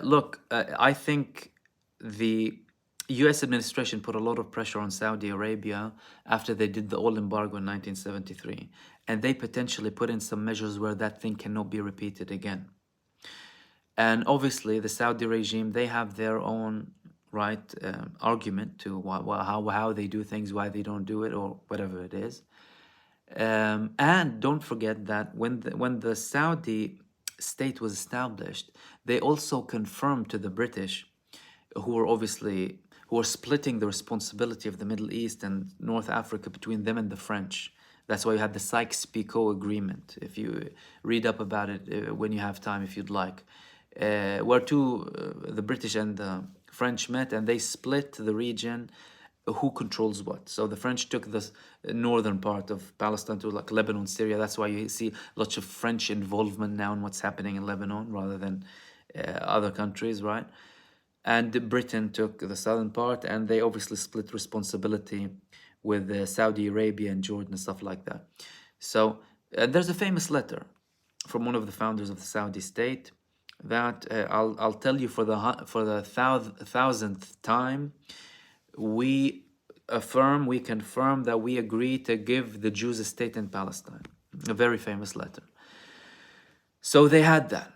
Look, I think the US administration put a lot of pressure on Saudi Arabia after they did the oil embargo in 1973. And they potentially put in some measures where that thing cannot be repeated again. And obviously, the Saudi regime, they have their own right argument to how they do things, why they don't do it, or whatever it is. And don't forget that when the Saudi state was established, they also confirmed to the British, who are splitting the responsibility of the Middle East and North Africa between them and the French. That's why you had the Sykes-Picot Agreement. If you read up about it when you have time, if you'd like, where the British and the French met, and they split the region, who controls what. So the French took the northern part of Palestine to like Lebanon, Syria. That's why you see lots of French involvement now in what's happening in Lebanon rather than other countries, right? And Britain took the southern part, and they obviously split responsibility with Saudi Arabia and Jordan and stuff like that. So there's a famous letter from one of the founders of the Saudi state that I'll tell you for the thousandth time. We confirm that we agree to give the Jews a state in Palestine. A very famous letter. So they had that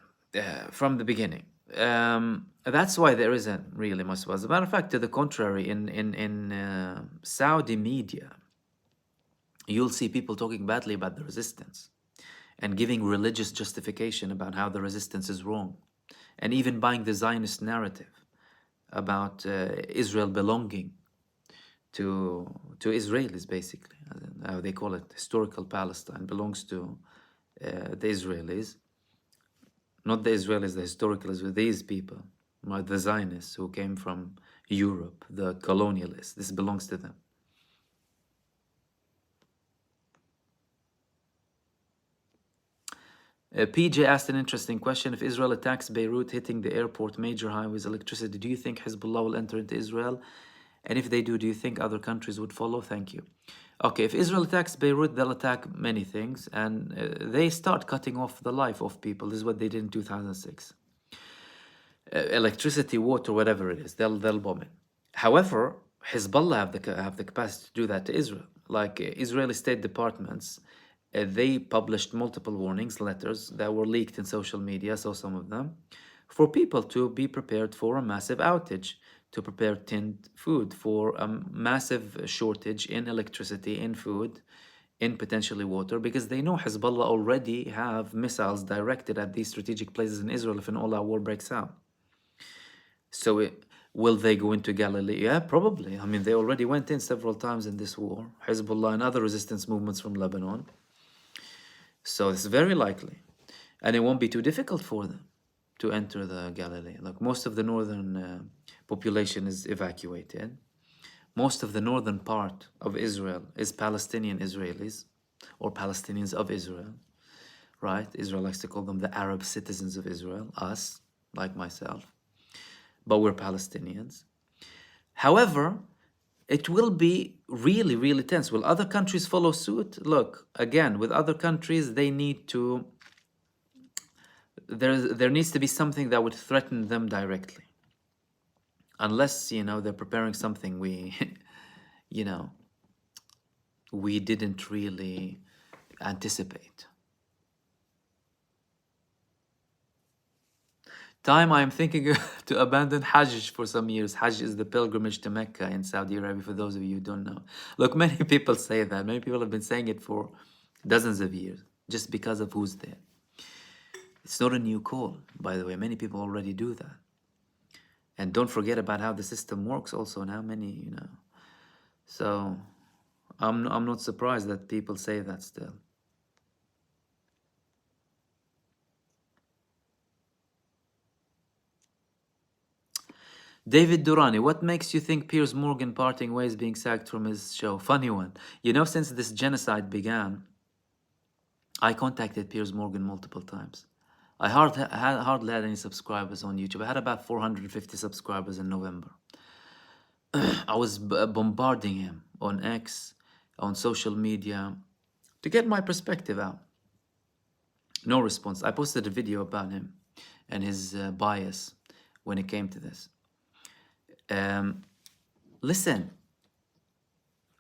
from the beginning. That's why there isn't really much. As a matter of fact, to the contrary, in Saudi media, you'll see people talking badly about the resistance and giving religious justification about how the resistance is wrong, and even buying the Zionist narrative about Israel belonging to Israelis, basically. How they call it, historical Palestine belongs to the Israelis. Not the Israelis, the historical Israelis, these people, the Zionists who came from Europe, the colonialists. This belongs to them. PJ asked an interesting question. If Israel attacks Beirut, hitting the airport, major highways, electricity, do you think Hezbollah will enter into Israel? And if they do you think other countries would follow? Thank you. Okay, if Israel attacks Beirut, they'll attack many things, and they start cutting off the life of people. This is what they did in 2006. Electricity, water, whatever it is, they'll bomb it. However, Hezbollah have the capacity to do that to Israel. Like Israeli state departments, they published multiple warnings letters that were leaked in social media, so some of them, for people to be prepared for a massive outage, to prepare tinned food, for a massive shortage in electricity, in food, in potentially water, because they know Hezbollah already have missiles directed at these strategic places in Israel if an all-out war breaks out. So will they go into Galilee? Yeah, probably. I mean, they already went in several times in this war, Hezbollah and other resistance movements from Lebanon. So it's very likely. And it won't be too difficult for them to enter the Galilee. Like most of the northern population is evacuated. Most of the northern part of Israel is Palestinian Israelis, or Palestinians of Israel, right? Israel likes to call them the Arab citizens of Israel, us, like myself. But we're Palestinians. However, it will be really, really tense. Will other countries follow suit? Look, again, with other countries, they need to... There needs to be something that would threaten them directly. Unless, they're preparing something we, we didn't really anticipate. Time, I am thinking to abandon Hajj for some years. Hajj is the pilgrimage to Mecca in Saudi Arabia, for those of you who don't know. Look, many people say that. Many people have been saying it for dozens of years, just because of who's there. It's not a new call, by the way. Many people already do that. And don't forget about how the system works also, and how many, So I'm not surprised that people say that still. David Durrani, what makes you think Piers Morgan parting ways, being sacked from his show? Funny one. Since this genocide began, I contacted Piers Morgan multiple times. I hardly had any subscribers on YouTube. I had about 450 subscribers in November. I was bombarding him on X, on social media, to get my perspective out. No response. I posted a video about him and his bias when it came to this. Listen,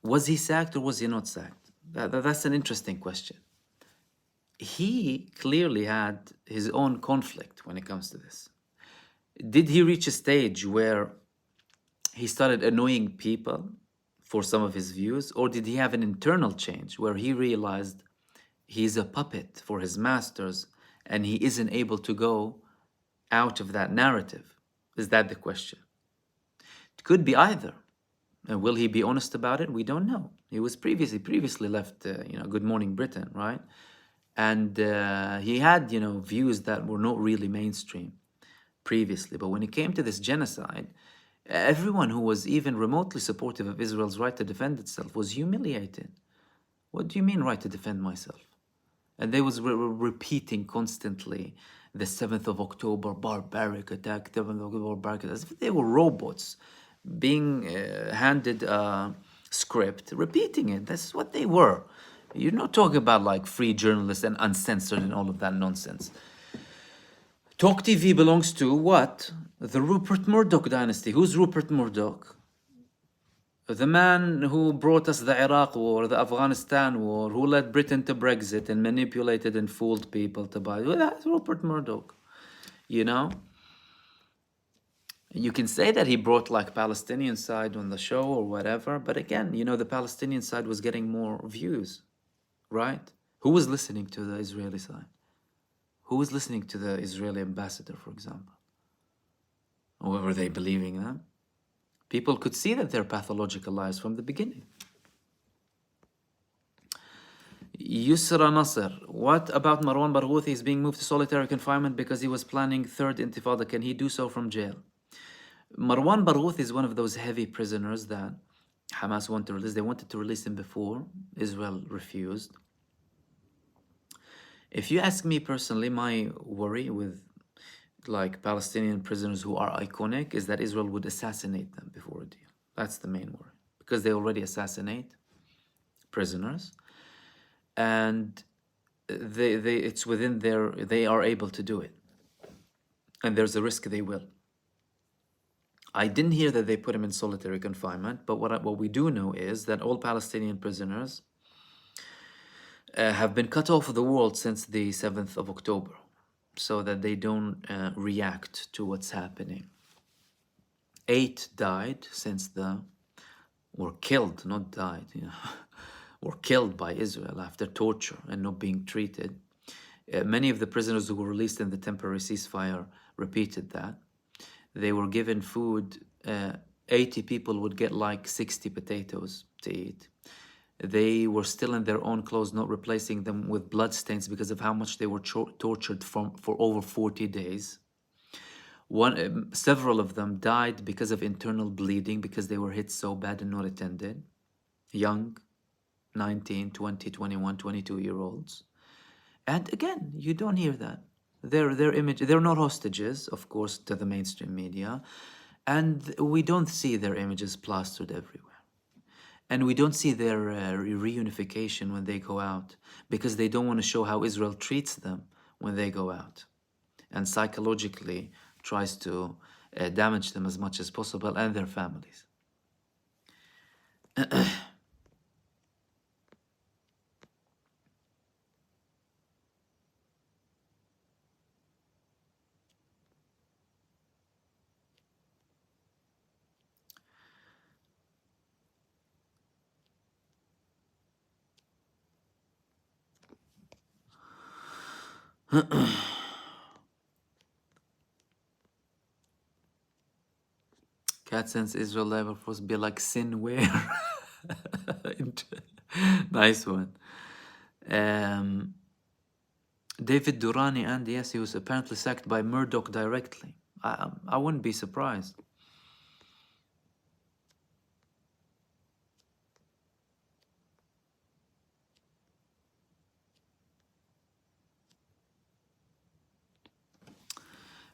was he sacked or was he not sacked? That's an interesting question. He clearly had his own conflict when it comes to this. Did he reach a stage where he started annoying people for some of his views, or did he have an internal change where he realized he's a puppet for his masters and he isn't able to go out of that narrative? Is that the question? It could be either. And will he be honest about it? We don't know. He was previously left, Good Morning Britain, right? And he had, views that were not really mainstream previously. But when it came to this genocide, everyone who was even remotely supportive of Israel's right to defend itself was humiliated. What do you mean, right to defend myself? And they was repeating constantly the 7th of October barbaric attack, 7th of October barbaric attack, as if they were robots being handed a script, repeating it. That's what they were. You're not talking about like free journalists and uncensored and all of that nonsense. Talk TV belongs to what? The Rupert Murdoch dynasty. Who's Rupert Murdoch? The man who brought us the Iraq war, the Afghanistan war, who led Britain to Brexit and manipulated and fooled people to buy. Well, that's Rupert Murdoch. You know? You can say that he brought like Palestinian side on the show or whatever, but again, the Palestinian side was getting more views, right? Who was listening to the Israeli side? Who was listening to the Israeli ambassador, for example? Or were they believing them? People could see that they're pathological lies from the beginning. Yusra Nasser, what about Marwan Barghouthi? He's being moved to solitary confinement because he was planning third intifada. Can he do so from jail? Marwan Barghouthi is one of those heavy prisoners that Hamas wanted to release. They wanted to release him before. Israel refused. If you ask me personally, my worry with like Palestinian prisoners who are iconic is that Israel would assassinate them before a deal. That's the main worry, because they already assassinate prisoners, and it's within they are able to do it, and there's a risk they will. I didn't hear that they put him in solitary confinement, but what we do know is that all Palestinian prisoners have been cut off of the world since the 7th of October, so that they don't react to what's happening. 8 died were killed, not died, were killed by Israel after torture and not being treated. Many of the prisoners who were released in the temporary ceasefire repeated that. They were given food. 80 people would get like 60 potatoes to eat. They were still in their own clothes, not replacing them with bloodstains because of how much they were tortured for over 40 days. Several of them died because of internal bleeding because they were hit so bad and not attended. Young, 19, 20, 21, 22-year-olds. And again, you don't hear that. They're not hostages, of course, to the mainstream media, and we don't see their images plastered everywhere. And we don't see their reunification when they go out, because they don't want to show how Israel treats them when they go out, and psychologically tries to damage them as much as possible and their families. Cat sense Israel level force be like Sinware. Nice one. David Durrani, and yes, he was apparently sacked by Murdoch directly. I wouldn't be surprised.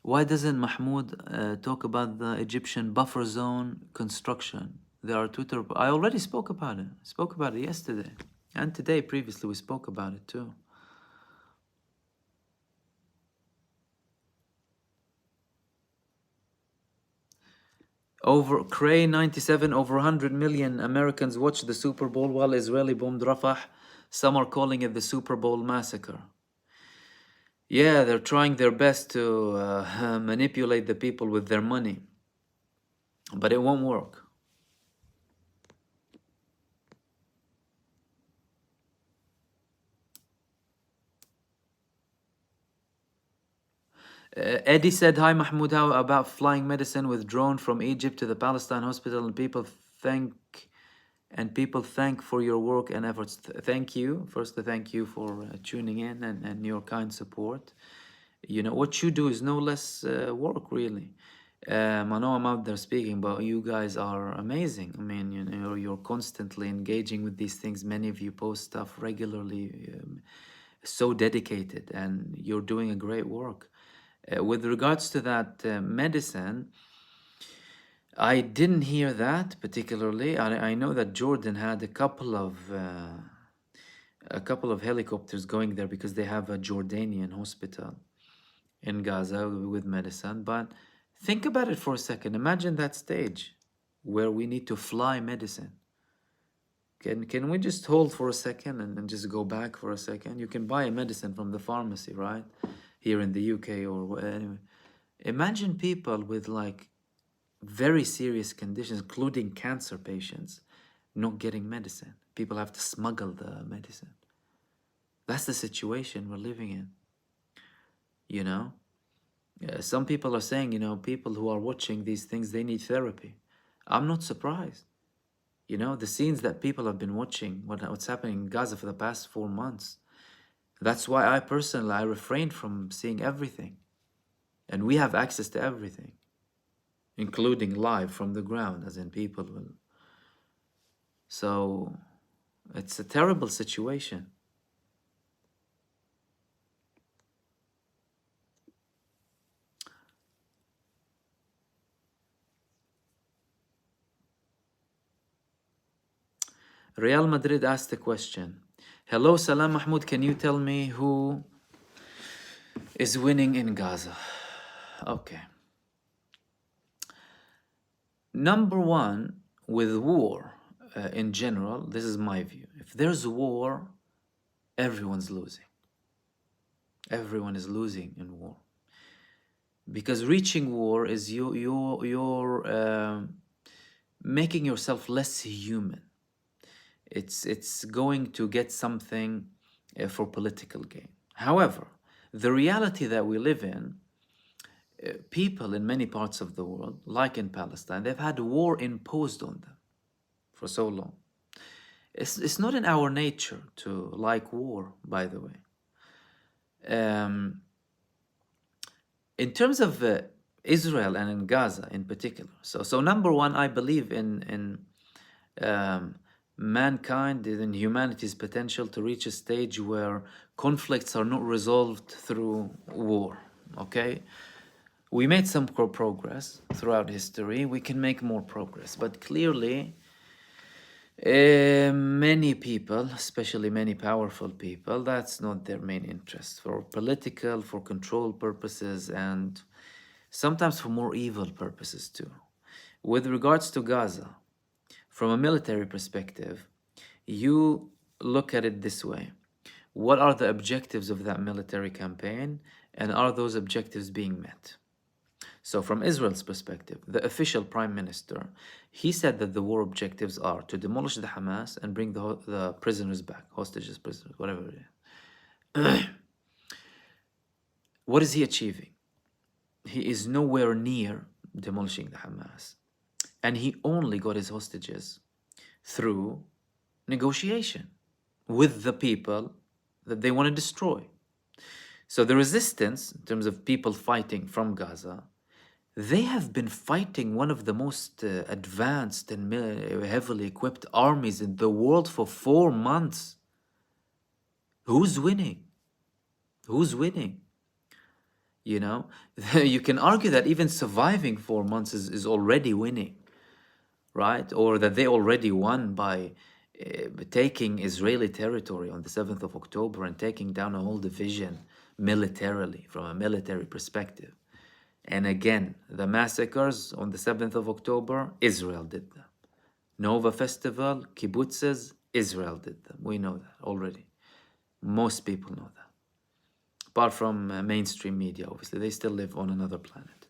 Why doesn't Mahmoud talk about the Egyptian buffer zone construction? There are Twitter. I already spoke about it. I spoke about it yesterday. And today, previously, we spoke about it too. Cray 97, over 100 million Americans watched the Super Bowl while Israeli bombed Rafah. Some are calling it the Super Bowl massacre. Yeah, they're trying their best to manipulate the people with their money, but it won't work. Eddie said, "Hi Mahmoud, how about flying medicine with drone from Egypt to the Palestine hospital thank and people thank for your work and efforts." Thank you. First, to thank you for tuning in and your kind support. You know, what you do is no less work, really. I know I'm out there speaking, but you guys are amazing. I mean, you know, you're constantly engaging with these things. Many of you post stuff regularly, so dedicated, and you're doing a great work. With regards to that medicine, I didn't hear that particularly. I know that Jordan had a couple of helicopters going there because they have a Jordanian hospital in Gaza with medicine. But think about it for a second. Imagine that stage where we need to fly medicine. Can we just hold for a second and just go back for a second? You can buy a medicine from the pharmacy, right? Here in the UK or anyway. Imagine people with like very serious conditions, including cancer patients, not getting medicine. People have to smuggle the medicine. That's the situation we're living in, you know? Some people are saying, you know, people who are watching these things, they need therapy. I'm not surprised. You know, the scenes that people have been watching, what's happening in Gaza for the past 4 months. That's why I personally, I refrained from seeing everything. And we have access to everything, including live from the ground, as in people will. So it's a terrible situation. Real Madrid asked a question. Hello, Salam Mahmoud, can you tell me who is winning in Gaza? Okay. Number one, with war in general, this is my view. If there's war, everyone's losing. Everyone is losing in war. Because reaching war is you're making yourself less human. It's going to get something for political gain. However, the reality that we live in, people in many parts of the world, like in Palestine, they've had war imposed on them for so long. It's not in our nature to like war, by the way. In terms of Israel and in Gaza in particular, so number one, I believe in mankind, in humanity's potential to reach a stage where conflicts are not resolved through war. Okay, we made some progress throughout history. We can make more progress, but clearly, many people, especially many powerful people, that's not their main interest. For political, for control purposes, and sometimes for more evil purposes too. With regards to Gaza, from a military perspective, you look at it this way. What are the objectives of that military campaign, and are those objectives being met? So from Israel's perspective, the official prime minister, he said that the war objectives are to demolish the Hamas and bring the prisoners back, hostages, prisoners, whatever it is. What is he achieving? He is nowhere near demolishing the Hamas. And he only got his hostages through negotiation with the people that they want to destroy. So the resistance, in terms of people fighting from Gaza, they have been fighting one of the most advanced and heavily equipped armies in the world for 4 months. Who's winning? Who's winning? You know, you can argue that even surviving 4 months is already winning, right? Or that they already won by taking Israeli territory on the 7th of October and taking down a whole division militarily, from a military perspective. And again, the massacres on the 7th of October, Israel did them. Nova Festival, kibbutzes, Israel did them. We know that already. Most people know that. apart from mainstream media, obviously. They still live on another planet.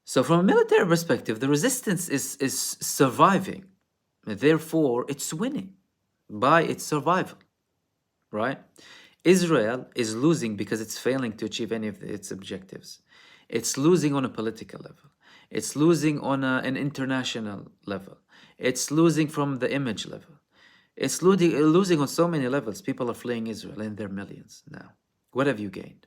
So from a military perspective, the resistance is surviving. Therefore, it's winning by its survival, right? Israel is losing because it's failing to achieve any of its objectives. It's losing on a political level. It's losing on an international level. It's losing from the image level. It's losing on so many levels. People are fleeing Israel in their millions now. What have you gained?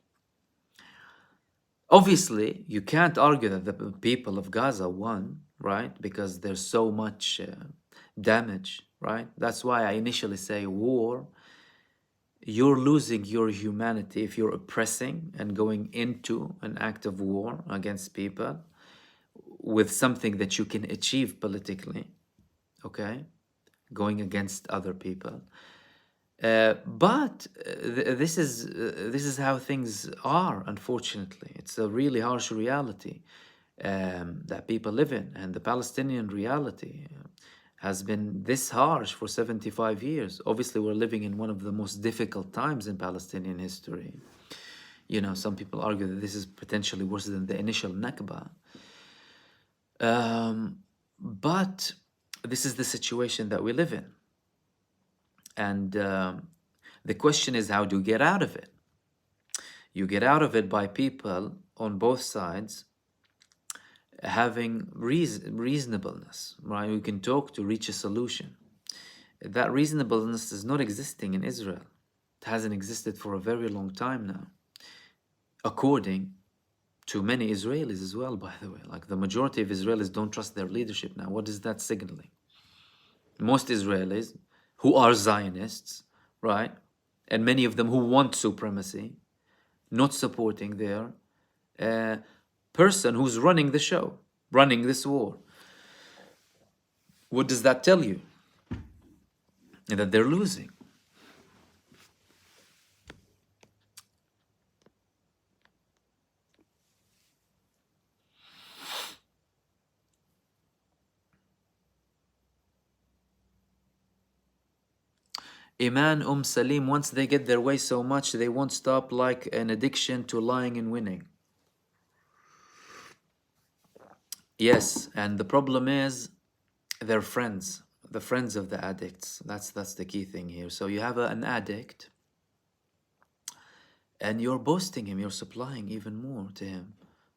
Obviously, you can't argue that the people of Gaza won, right? Because there's so much damage, right? That's why I initially say war, you're losing your humanity if you're oppressing and going into an act of war against people with something that you can achieve politically, okay? Going against other people. But this is how things are, unfortunately. It's a really harsh reality that people live in, and the Palestinian reality has been this harsh for 75 years. Obviously, we're living in one of the most difficult times in Palestinian history. You know, some people argue that this is potentially worse than the initial Nakba. But this is the situation that we live in. And the question is, how do you get out of it? You get out of it by people on both sides having reasonableness, right? We can talk to reach a solution. That reasonableness is not existing in Israel. It hasn't existed for a very long time now, according to many Israelis as well, by the way. Like the majority of Israelis don't trust their leadership now. What is that signaling? Most Israelis who are Zionists, right? And many of them who want supremacy, not supporting their person who's running the show, running this war. What does that tell you? That they're losing. Iman Salim, once they get their way so much, they won't stop, like an addiction to lying and winning. Yes, and the problem is they're friends, the friends of the addicts. That's the key thing here. So you have an addict and you're boasting him, you're supplying even more to him.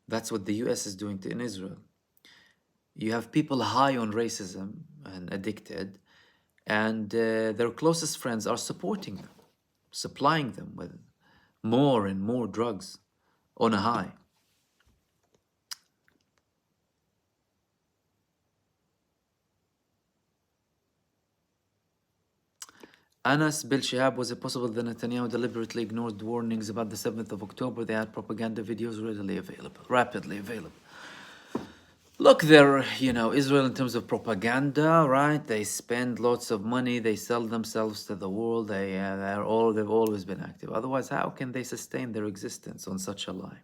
That's what the US is doing in Israel. You have people high on racism and addicted, and their closest friends are supporting them, supplying them with more and more drugs on a high. Anas Bil Shihab, was it possible that Netanyahu deliberately ignored warnings about the 7th of October? They had propaganda videos readily available, rapidly available. Look, they're, you know, Israel in terms of propaganda, right? They spend lots of money. They sell themselves to the world. They've always been active. Otherwise, how can they sustain their existence on such a lie?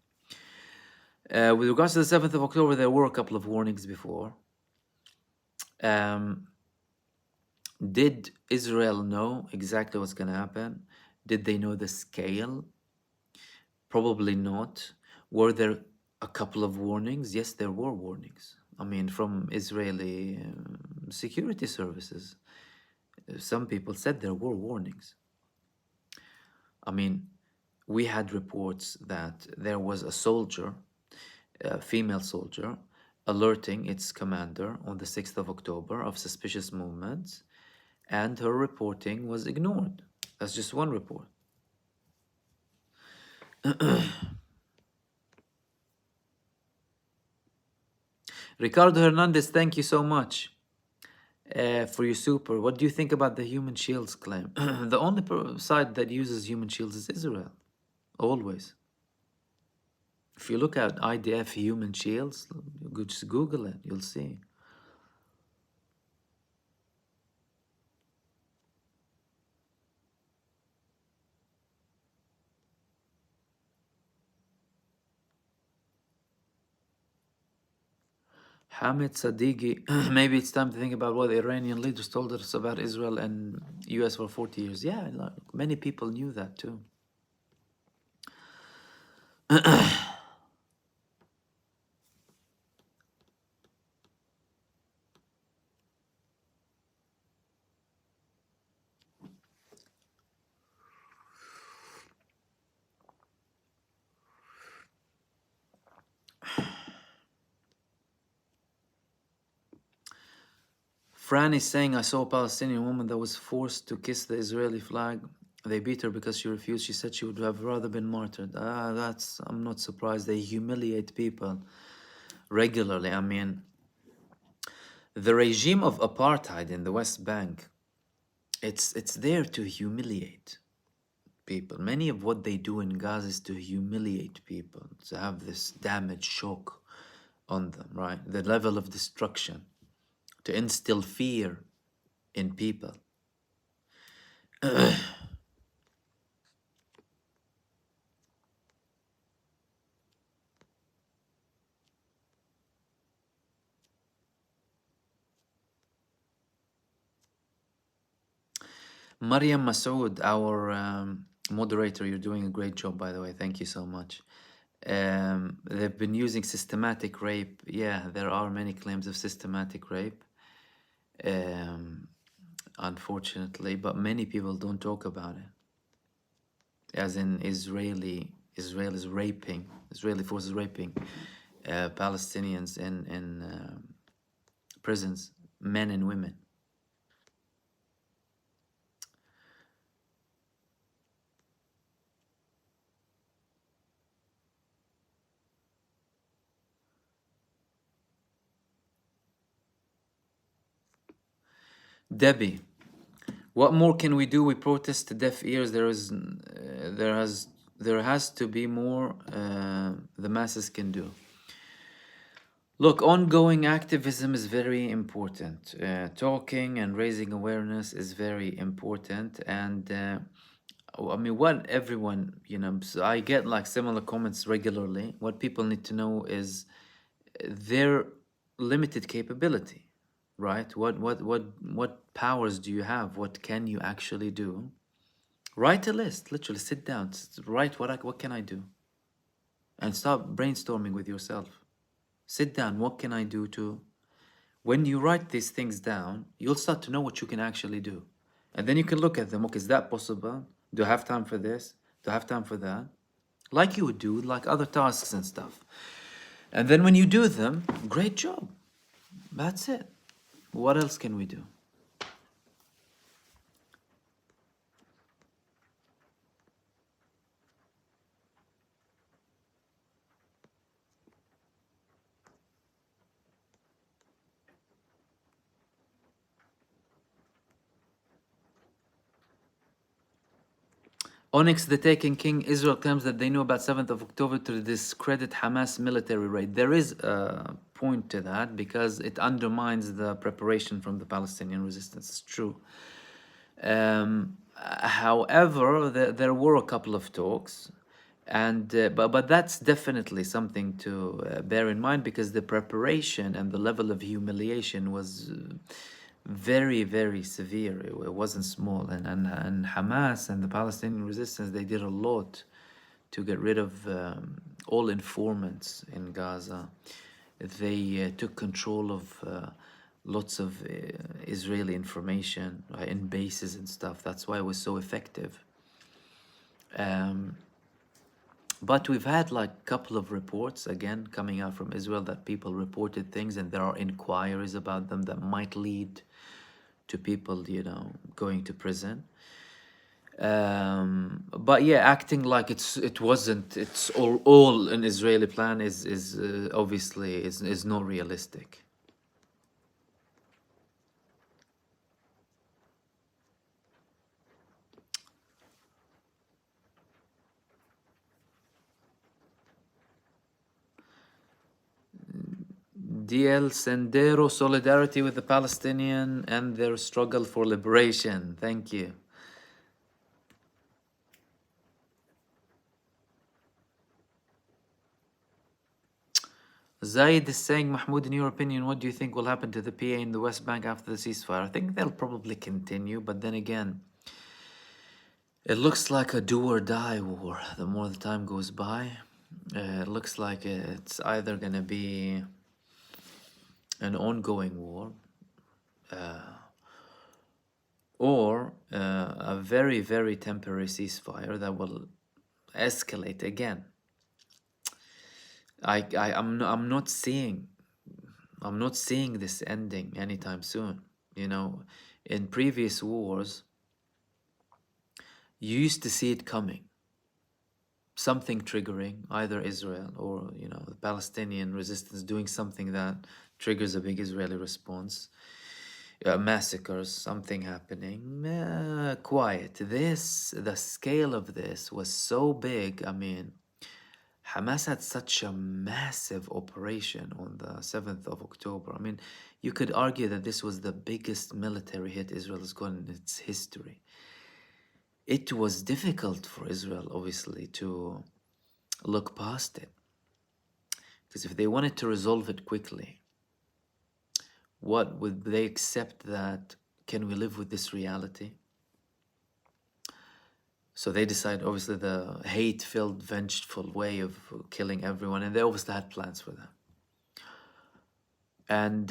With regards to the 7th of October, there were a couple of warnings before. Did Israel know exactly what's going to happen? Did they know the scale? Probably not. Were there a couple of warnings? Yes, there were warnings. I mean, from Israeli security services. Some people said there were warnings. I mean, we had reports that there was a soldier, a female soldier, alerting its commander on the 6th of October of suspicious movements, and her reporting was ignored. That's just one report. Ricardo Hernandez, thank you so much for your super. What do you think about the human shields claim? The only side that uses human shields is Israel, always. If you look at IDF human shields, just Google it, you'll see. Hamid Sadiqi, maybe it's time to think about what the Iranian leaders told us about Israel and US for 40 years. Yeah, like, many people knew that too. Fran is saying, I saw a Palestinian woman that was forced to kiss the Israeli flag. They beat her because she refused. She said she would have rather been martyred. I'm not surprised. They humiliate people regularly. I mean, the regime of apartheid in the West Bank, it's there to humiliate people. Many of what they do in Gaza is to humiliate people, to have this damage shock on them, right? The level of destruction, to instill fear in people. Mariam Masood, our moderator, you're doing a great job, by the way. Thank you so much. They've been using systematic rape. Yeah, there are many claims of systematic rape, unfortunately, but many people don't talk about it. As in Israel is raping, Israeli forces raping Palestinians in prisons, men and women. Debbie, what more can we do? We protest to deaf ears. There has to be more the masses can do. Look, ongoing activism is very important. Talking and raising awareness is very important. And I mean, what everyone, so I get like similar comments regularly. What people need to know is their limited capability, right? What powers do you have? What can you actually do? Write a list. Literally, sit down, write what can I do, and start brainstorming with yourself. Sit down. What can I do to? When you write these things down, you'll start to know what you can actually do, and then you can look at them. Okay, is that possible? Do I have time for this? Do I have time for that? Like you would do with like other tasks and stuff. And then when you do them, great job. That's it. What else can we do? Onyx the Taken King, Israel claims that they knew about 7th of October to discredit Hamas military raid. There is a point to that because it undermines the preparation from the Palestinian resistance. It's true. However, there were a couple of talks, and but that's definitely something to bear in mind because the preparation and the level of humiliation was very, very severe. It wasn't small, and Hamas and the Palestinian resistance, they did a lot to get rid of all informants in Gaza. They took control of lots of Israeli information, right, in bases and stuff. That's why it was so effective. But we've had like a couple of reports again coming out from Israel that people reported things and there are inquiries about them that might lead to people, going to prison. But yeah, acting like it wasn't, it's all an Israeli plan is obviously is not realistic. DL Sendero, solidarity with the Palestinian and their struggle for liberation. Thank you. Zaid is saying, Mahmoud, in your opinion, what do you think will happen to the PA in the West Bank after the ceasefire? I think they'll probably continue, but then again, it looks like a do or die war. The more the time goes by, it looks like it's either going to be an ongoing war or a very, very temporary ceasefire that will escalate again. I'm not seeing this ending anytime soon. You know, in previous wars, you used to see it coming. Something triggering, either Israel or, you know, the Palestinian resistance doing something that triggers a big Israeli response. Massacres, something happening. Quiet. The scale of this was so big. I mean, Hamas had such a massive operation on the 7th of October. I mean, you could argue that this was the biggest military hit Israel has gotten in its history. It was difficult for Israel, obviously, to look past it. Because if they wanted to resolve it quickly, what would they accept that, can we live with this reality? So they decide, obviously, the hate-filled, vengeful way of killing everyone, and they obviously had plans for that. And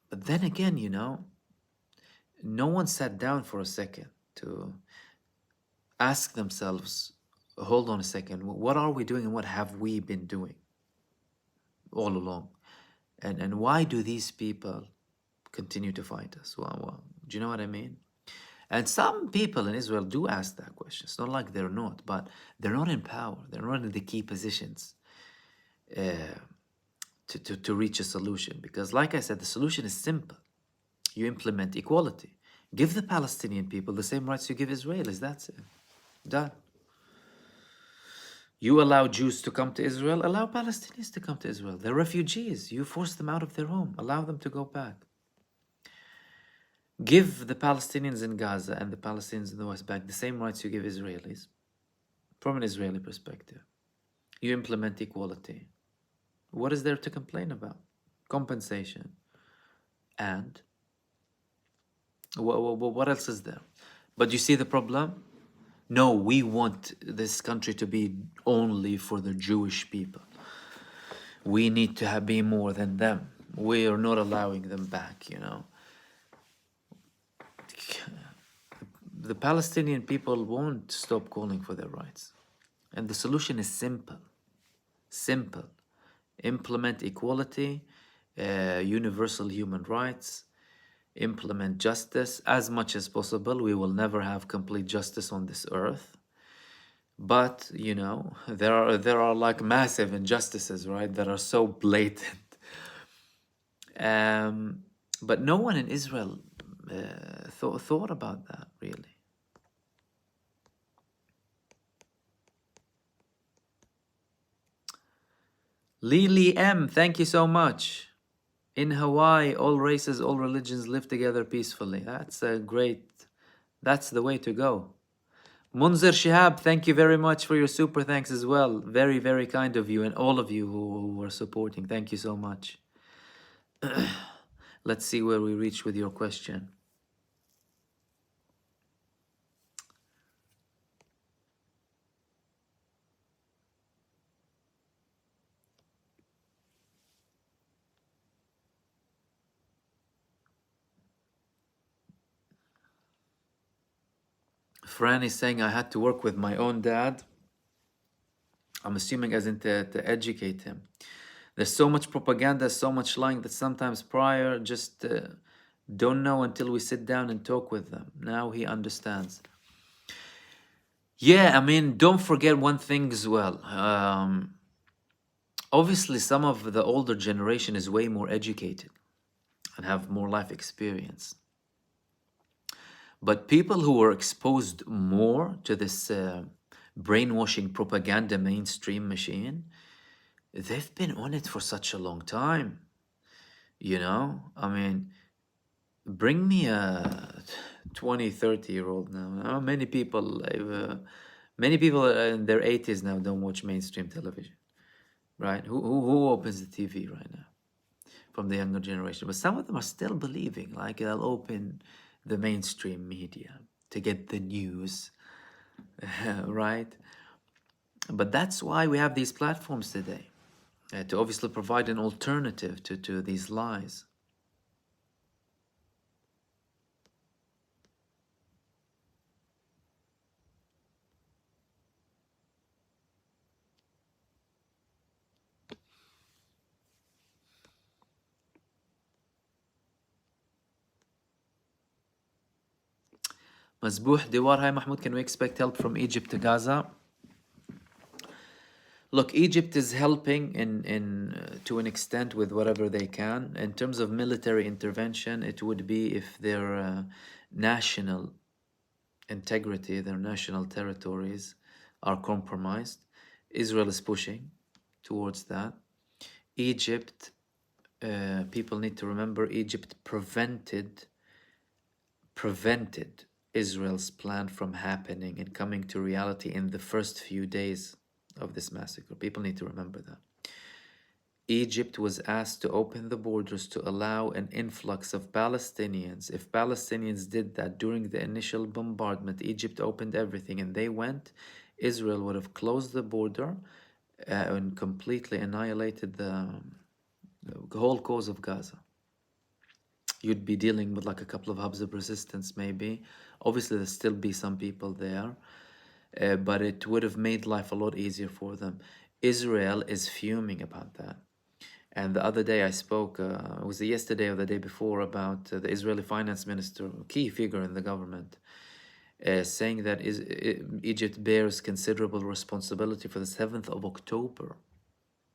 but then again, you know, no one sat down for a second to ask themselves, hold on a second, what are we doing and what have we been doing all along? And why do these people continue to fight us? Well, do you know what I mean? And some people in Israel do ask that question. It's not like they're not, but they're not in power. They're not in the key positions to reach a solution. Because like I said, the solution is simple. You implement equality. Give the Palestinian people the same rights you give Israelis. That's it. Done. You allow Jews to come to Israel, allow Palestinians to come to Israel. They're refugees. You force them out of their home. Allow them to go back. Give the Palestinians in Gaza and the Palestinians in the West Bank the same rights you give Israelis from an Israeli perspective. You implement equality. What is there to complain about? Compensation. And what else is there? But you see the problem? No, we want this country to be only for the Jewish people. We need to be more than them. We are not allowing them back, you know. The Palestinian people won't stop calling for their rights. And the solution is simple. Simple. Implement equality, universal human rights, implement justice as much as possible. We will never have complete justice on this earth. But, you know, there are like massive injustices, right, that are so blatant. But no one in Israel thought about that, really. Lily M, thank you so much. In Hawaii, all races, all religions live together peacefully. That's a great, that's the way to go. Munzir Shihab, thank you very much for your super thanks as well. Very, very kind of you and all of you who are supporting. Thank you so much. Let's see where we reach with your question. Fran is saying I had to work with my own dad. I'm assuming as in to educate him. There's so much propaganda, so much lying that sometimes prior just don't know until we sit down and talk with them. Now he understands. Yeah, I mean, don't forget one thing as well. Obviously, some of the older generation is way more educated and have more life experience. But people who were exposed more to this brainwashing propaganda mainstream machine, they've been on it for such a long time. You know, I mean, bring me a 20, 30-year-old now. Many people in their 80s now don't watch mainstream television. right? Who opens the TV right now from the younger generation? But some of them are still believing, like they'll open the mainstream media to get the news, right? But that's why we have these platforms today, to obviously provide an alternative to these lies. Mazbuh Diwar, hi Mahmoud, can we expect help from Egypt to Gaza? Look, Egypt is helping in to an extent with whatever they can. In terms of military intervention, it would be if their national integrity, their national territories are compromised. Israel is pushing towards that. Egypt, people need to remember, Egypt prevented Israel's plan from happening and coming to reality in the first few days of this massacre. People need to remember that. Egypt was asked to open the borders to allow an influx of Palestinians. If Palestinians did that during the initial bombardment, Egypt opened everything and they went, Israel would have closed the border and completely annihilated the whole cause of Gaza. You'd be dealing with like a couple of hubs of resistance, maybe. Obviously, there'd still be some people there, but it would have made life a lot easier for them. Israel is fuming about that. And the other day I spoke, it was yesterday or the day before, about the Israeli finance minister, a key figure in the government, saying that Egypt bears considerable responsibility for the 7th of October.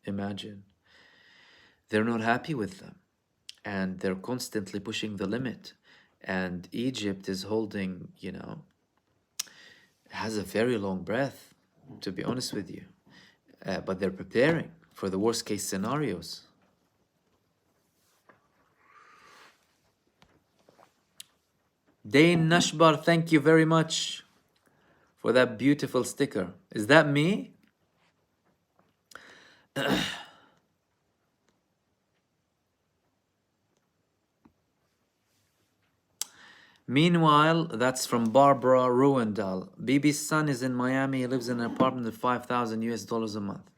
Imagine. They're not happy with them. And they're constantly pushing the limit. And Egypt is holding, has a very long breath, to be honest with you. But they're preparing for the worst case scenarios. Dane Nashbar, thank you very much for that beautiful sticker. Is that me? Meanwhile, that's from Barbara Ruendal. Bibi's son is in Miami. He lives in an apartment at 5,000 US dollars a month.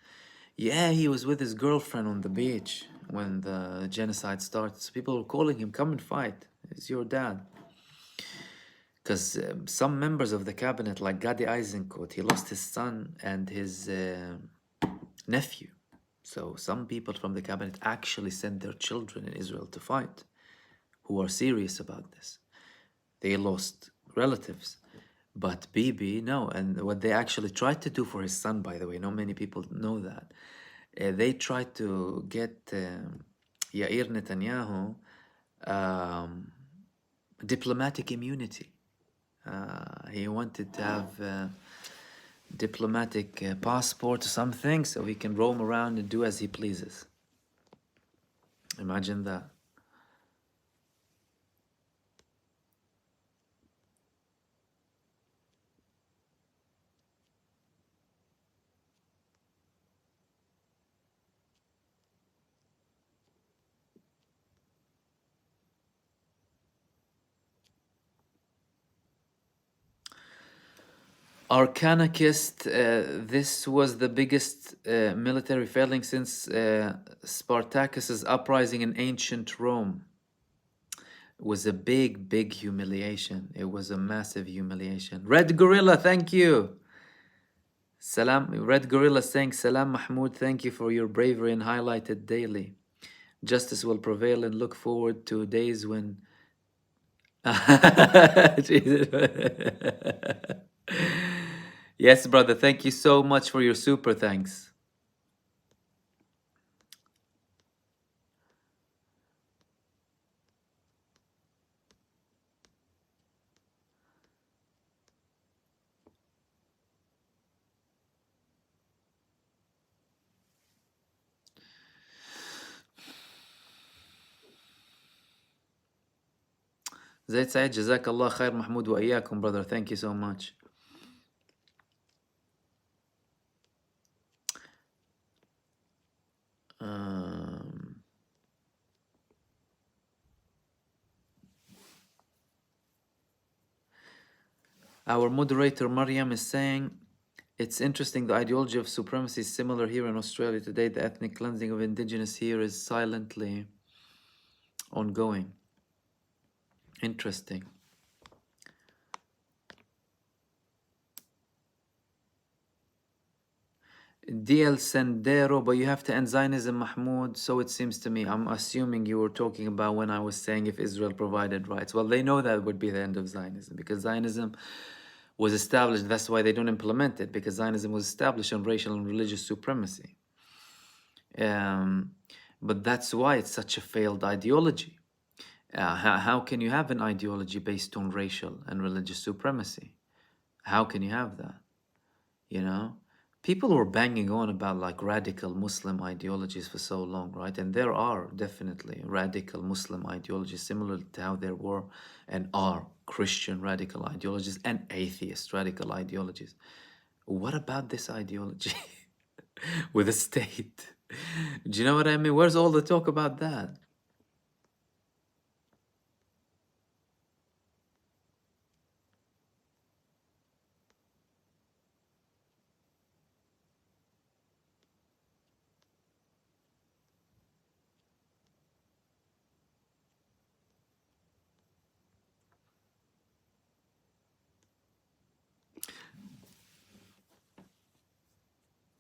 Yeah, he was with his girlfriend on the beach when the genocide started. So people were calling him, come and fight. It's your dad. Because some members of the cabinet, like Gadi Eisenkot, he lost his son and his nephew. So some people from the cabinet actually sent their children in Israel to fight, who are serious about this. They lost relatives. But Bibi, no. And what they actually tried to do for his son, by the way, not many people know that. They tried to get Yair Netanyahu diplomatic immunity. He wanted to have diplomatic passport or something so he can roam around and do as he pleases. Imagine that. Arcanakist, this was the biggest military failing since Spartacus's uprising in ancient Rome. It was a big, big humiliation. It was a massive humiliation. Red Gorilla, thank you. Salam, Red Gorilla saying, Salam Mahmoud, thank you for your bravery and highlighted daily. Justice will prevail and look forward to days when... Yes, brother, thank you so much for your super thanks. Zaid Said, Jazakallah khair Mahmoud wa iyaakum, brother. Thank you so much. Um, our moderator Mariam is saying, it's interesting, the ideology of supremacy is similar here in Australia today. The ethnic cleansing of indigenous here is silently ongoing. Interesting. DL Sendero, but you have to end Zionism, Mahmoud. So it seems to me. I'm assuming you were talking about when I was saying if Israel provided rights. Well, they know that would be the end of Zionism because Zionism was established. That's why they don't implement it, because Zionism was established on racial and religious supremacy. But that's why it's such a failed ideology. How can you have an ideology based on racial and religious supremacy? How can you have that? You know, people were banging on about like radical Muslim ideologies for so long, right? And there are definitely radical Muslim ideologies similar to how there were and are Christian radical ideologies and atheist radical ideologies. What about this ideology with the state? Do you know what I mean? Where's all the talk about that?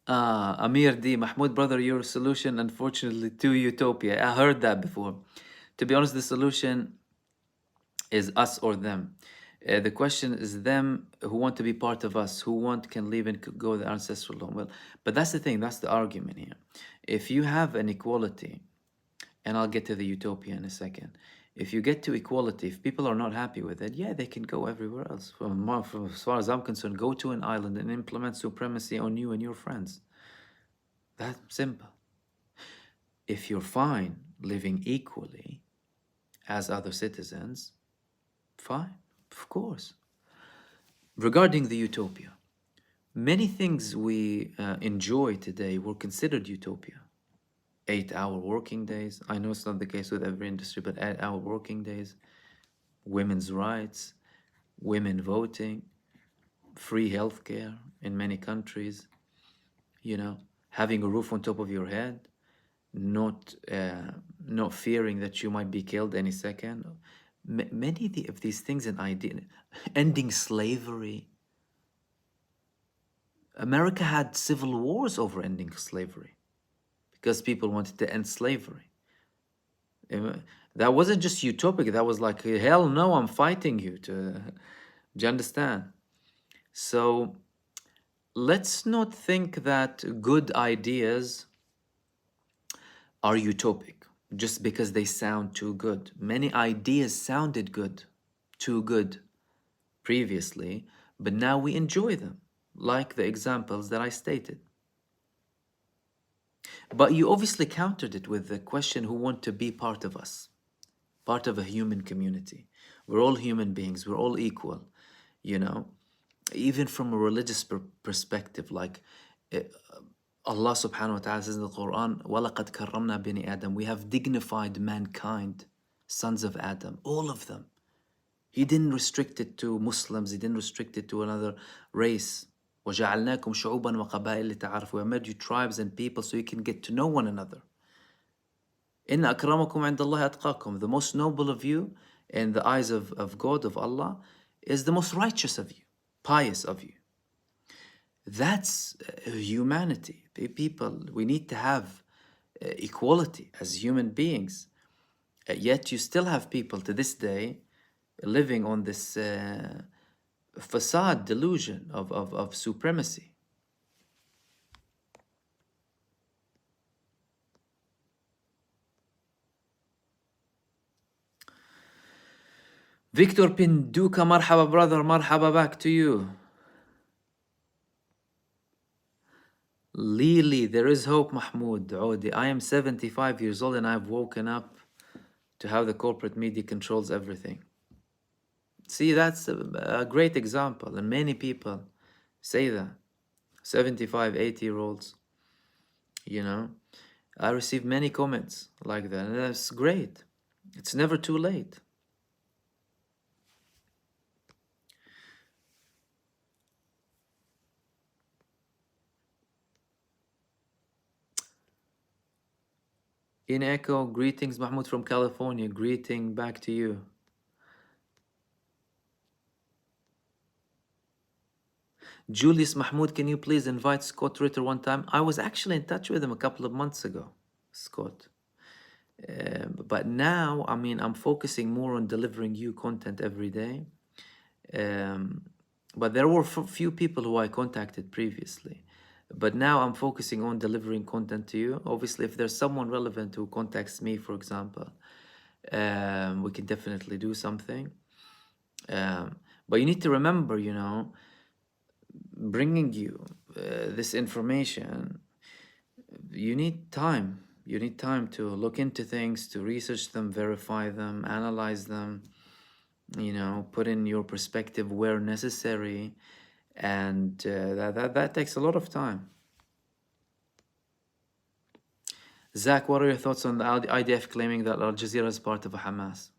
Amir D. Mahmoud, brother, your solution, unfortunately, to utopia. I heard that before. To be honest, the solution is us or them. The question is them who want to be part of us, who want can live and go the ancestral home. Well, but that's the thing, that's the argument here. If you have an equality, and I'll get to the utopia in a second. If you get to equality, if people are not happy with it, yeah, they can go everywhere else. From as far as I'm concerned, go to an island and implement supremacy on you and your friends. That's simple. If you're fine living equally as other citizens, fine, of course. Regarding the utopia, many things we enjoy today were considered utopia. 8-hour working days. I know it's not the case with every industry, but 8-hour working days, women's rights, women voting, free healthcare in many countries, you know, having a roof on top of your head, not fearing that you might be killed any second. Many of these things and idea, ending slavery. America had civil wars over ending slavery because people wanted to end slavery. That wasn't just utopic. That was like, hell no, I'm fighting you to. Do you understand? So let's not think that good ideas are utopic just because they sound too good. Many ideas sounded good, too good previously, but now we enjoy them, like the examples that I stated. But you obviously countered it with the question, who want to be part of us, part of a human community. We're all human beings, we're all equal, you know, even from a religious perspective, like Allah subhanahu wa ta'ala says in the Quran, وَلَقَدْ كَرَّمْنَا بِنِي Adam. We have dignified mankind, sons of Adam, all of them. He didn't restrict it to Muslims, he didn't restrict it to another race. وَجَعَلْنَاكُمْ شُعُوبًا وَقَبَائِلَ لِتَعَارَفُوا. We made you tribes and people so you can get to know one another. إِنَّ أَكْرَمَكُمْ عِنْدَ اللَّهِ أَتْقَاكُمْ. The most noble of you in the eyes of God, of Allah, is the most righteous of you, pious of you. That's humanity. People, we need to have equality as human beings. Yet you still have people to this day living on this facade delusion of supremacy. Victor Pinduka, marhaba brother, marhaba, back to you. Lily, there is hope, Mahmoud Audi. I am 75 years old and I've woken up to how the corporate media controls everything. See, that's a great example, and many people say that. 75, 80-year-olds, you know. I receive many comments like that, and that's great. It's never too late. In echo, greetings, Mahmoud from California. Greeting back to you. Julius Mahmoud, can you please invite Scott Ritter one time? I was actually in touch with him a couple of months ago, Scott. But now, I mean, I'm focusing more on delivering you content every day. But there were few people who I contacted previously. But now I'm focusing on delivering content to you. Obviously, if there's someone relevant who contacts me, for example, we can definitely do something. But you need to remember, you know, bringing you this information, you need time. You need time to look into things, to research them, verify them, analyze them, you know, put in your perspective where necessary. And that takes a lot of time. Zach, what are your thoughts on the IDF claiming that Al Jazeera is part of Hamas?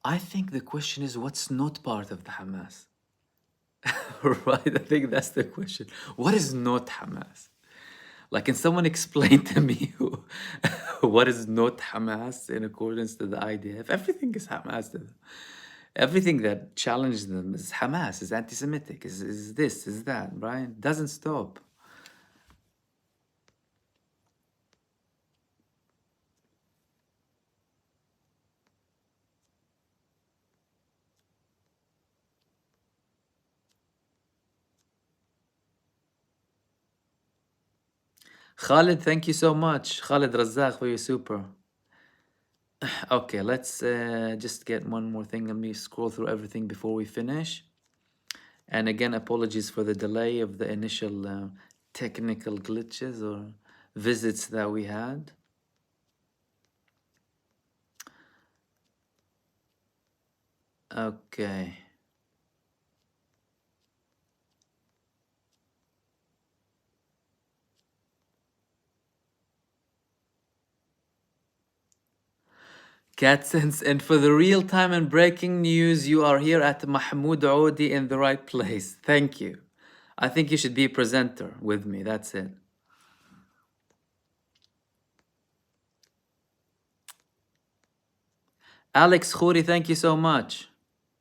I think the question is what's not part of the Hamas? Right? I think that's the question. What is not Hamas? Like, can someone explain to me what is not Hamas in accordance to the IDF? Everything is Hamas to them. Everything that challenged them is Hamas, is anti-Semitic, is this, is that, right? Doesn't stop. Khalid, thank you so much. Khalid Razak for your super. Okay, let's just get one more thing. Let me scroll through everything before we finish. And again, apologies for the delay of the initial technical glitches or visits that we had. Okay. CatSense, and for the real time and breaking news, you are here at Mahmoud Audi in the right place. Thank you. I think you should be a presenter with me. That's it. Alex Khouri, thank you so much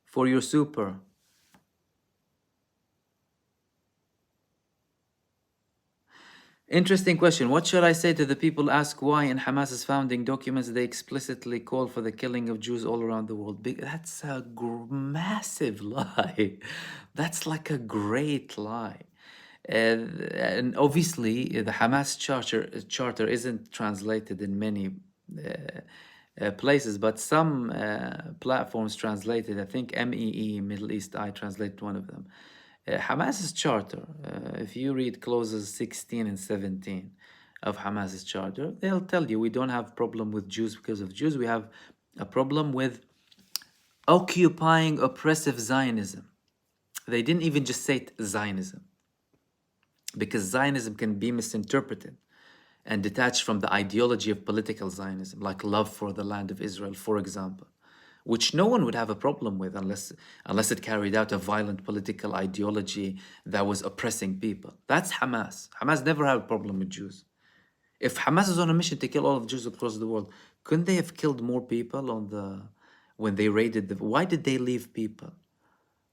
for your super. Interesting question. What shall I say to the people who ask why in Hamas's founding documents they explicitly call for the killing of Jews all around the world? That's a massive lie. That's like a great lie. And obviously, the Hamas charter isn't translated in many places, but some platforms translated. I think MEE, Middle East Eye, translated one of them. Hamas's charter, if you read clauses 16 and 17 of Hamas's charter, they'll tell you we don't have problem with Jews because of Jews. We have a problem with occupying oppressive Zionism. They didn't even just say Zionism, because Zionism can be misinterpreted and detached from the ideology of political Zionism, like love for the land of Israel, for example, which no one would have a problem with unless it carried out a violent political ideology that was oppressing people. That's Hamas. Hamas never had a problem with Jews. If Hamas is on a mission to kill all of Jews across the world, couldn't they have killed more people when they raided the? Why did they leave people?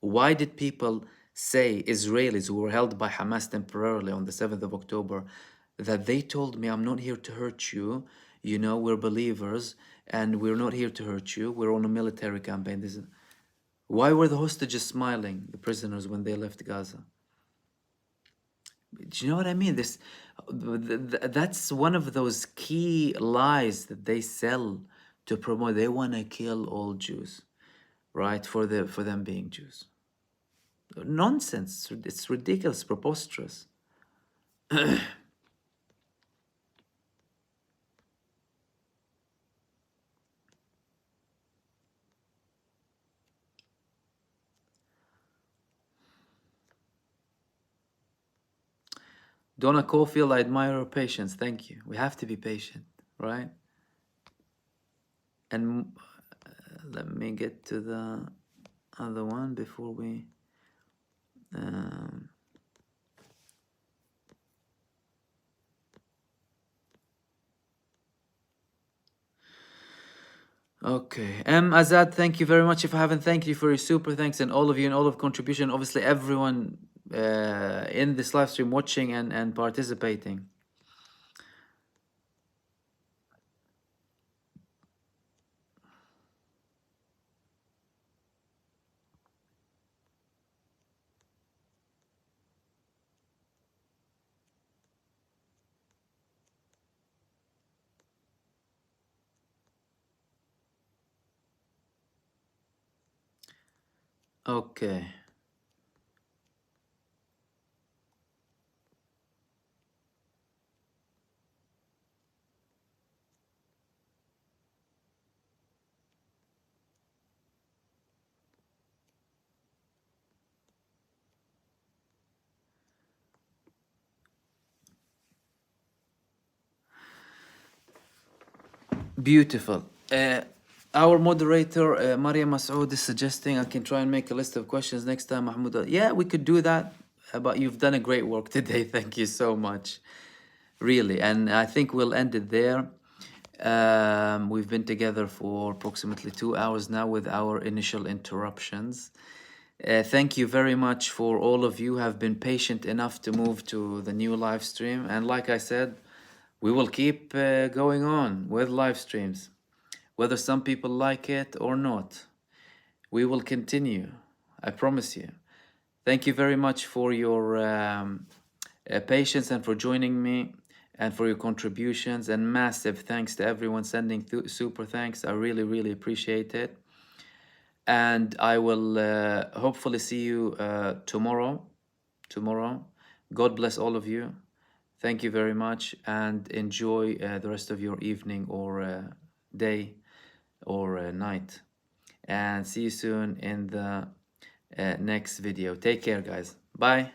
Why did people say, Israelis who were held by Hamas temporarily on the 7th of October, that they told me, I'm not here to hurt you, you know, we're believers, and we're not here to hurt you, we're on a military campaign. Why were the hostages smiling, the prisoners, when they left Gaza? Do you know what I mean? That's one of those key lies that they sell to promote. They want to kill all Jews, right? For them being Jews. Nonsense. It's ridiculous, preposterous. Donna Caulfield, I admire your patience. Thank you. We have to be patient, right? And let me get to the other one before we... okay. Azad, thank you very much. If I haven't thanked you for your super thanks, and all of you and all of contribution, obviously everyone in this live stream watching and participating. Okay. Beautiful. Our moderator, Maria Masoud, is suggesting I can try and make a list of questions next time, Mahmoud. Yeah, we could do that. But you've done a great work today. Thank you so much. Really. And I think we'll end it there. We've been together for approximately 2 hours now with our initial interruptions. Thank you very much for all of you who have been patient enough to move to the new live stream. And like I said, we will keep going on with live streams, whether some people like it or not. We will continue. I promise you. Thank you very much for your patience and for joining me and for your contributions, and massive thanks to everyone sending super thanks. I really, really appreciate it. And I will hopefully see you tomorrow. God bless all of you. Thank you very much, and enjoy the rest of your evening or day or night. And see you soon in the next video. Take care, guys. Bye.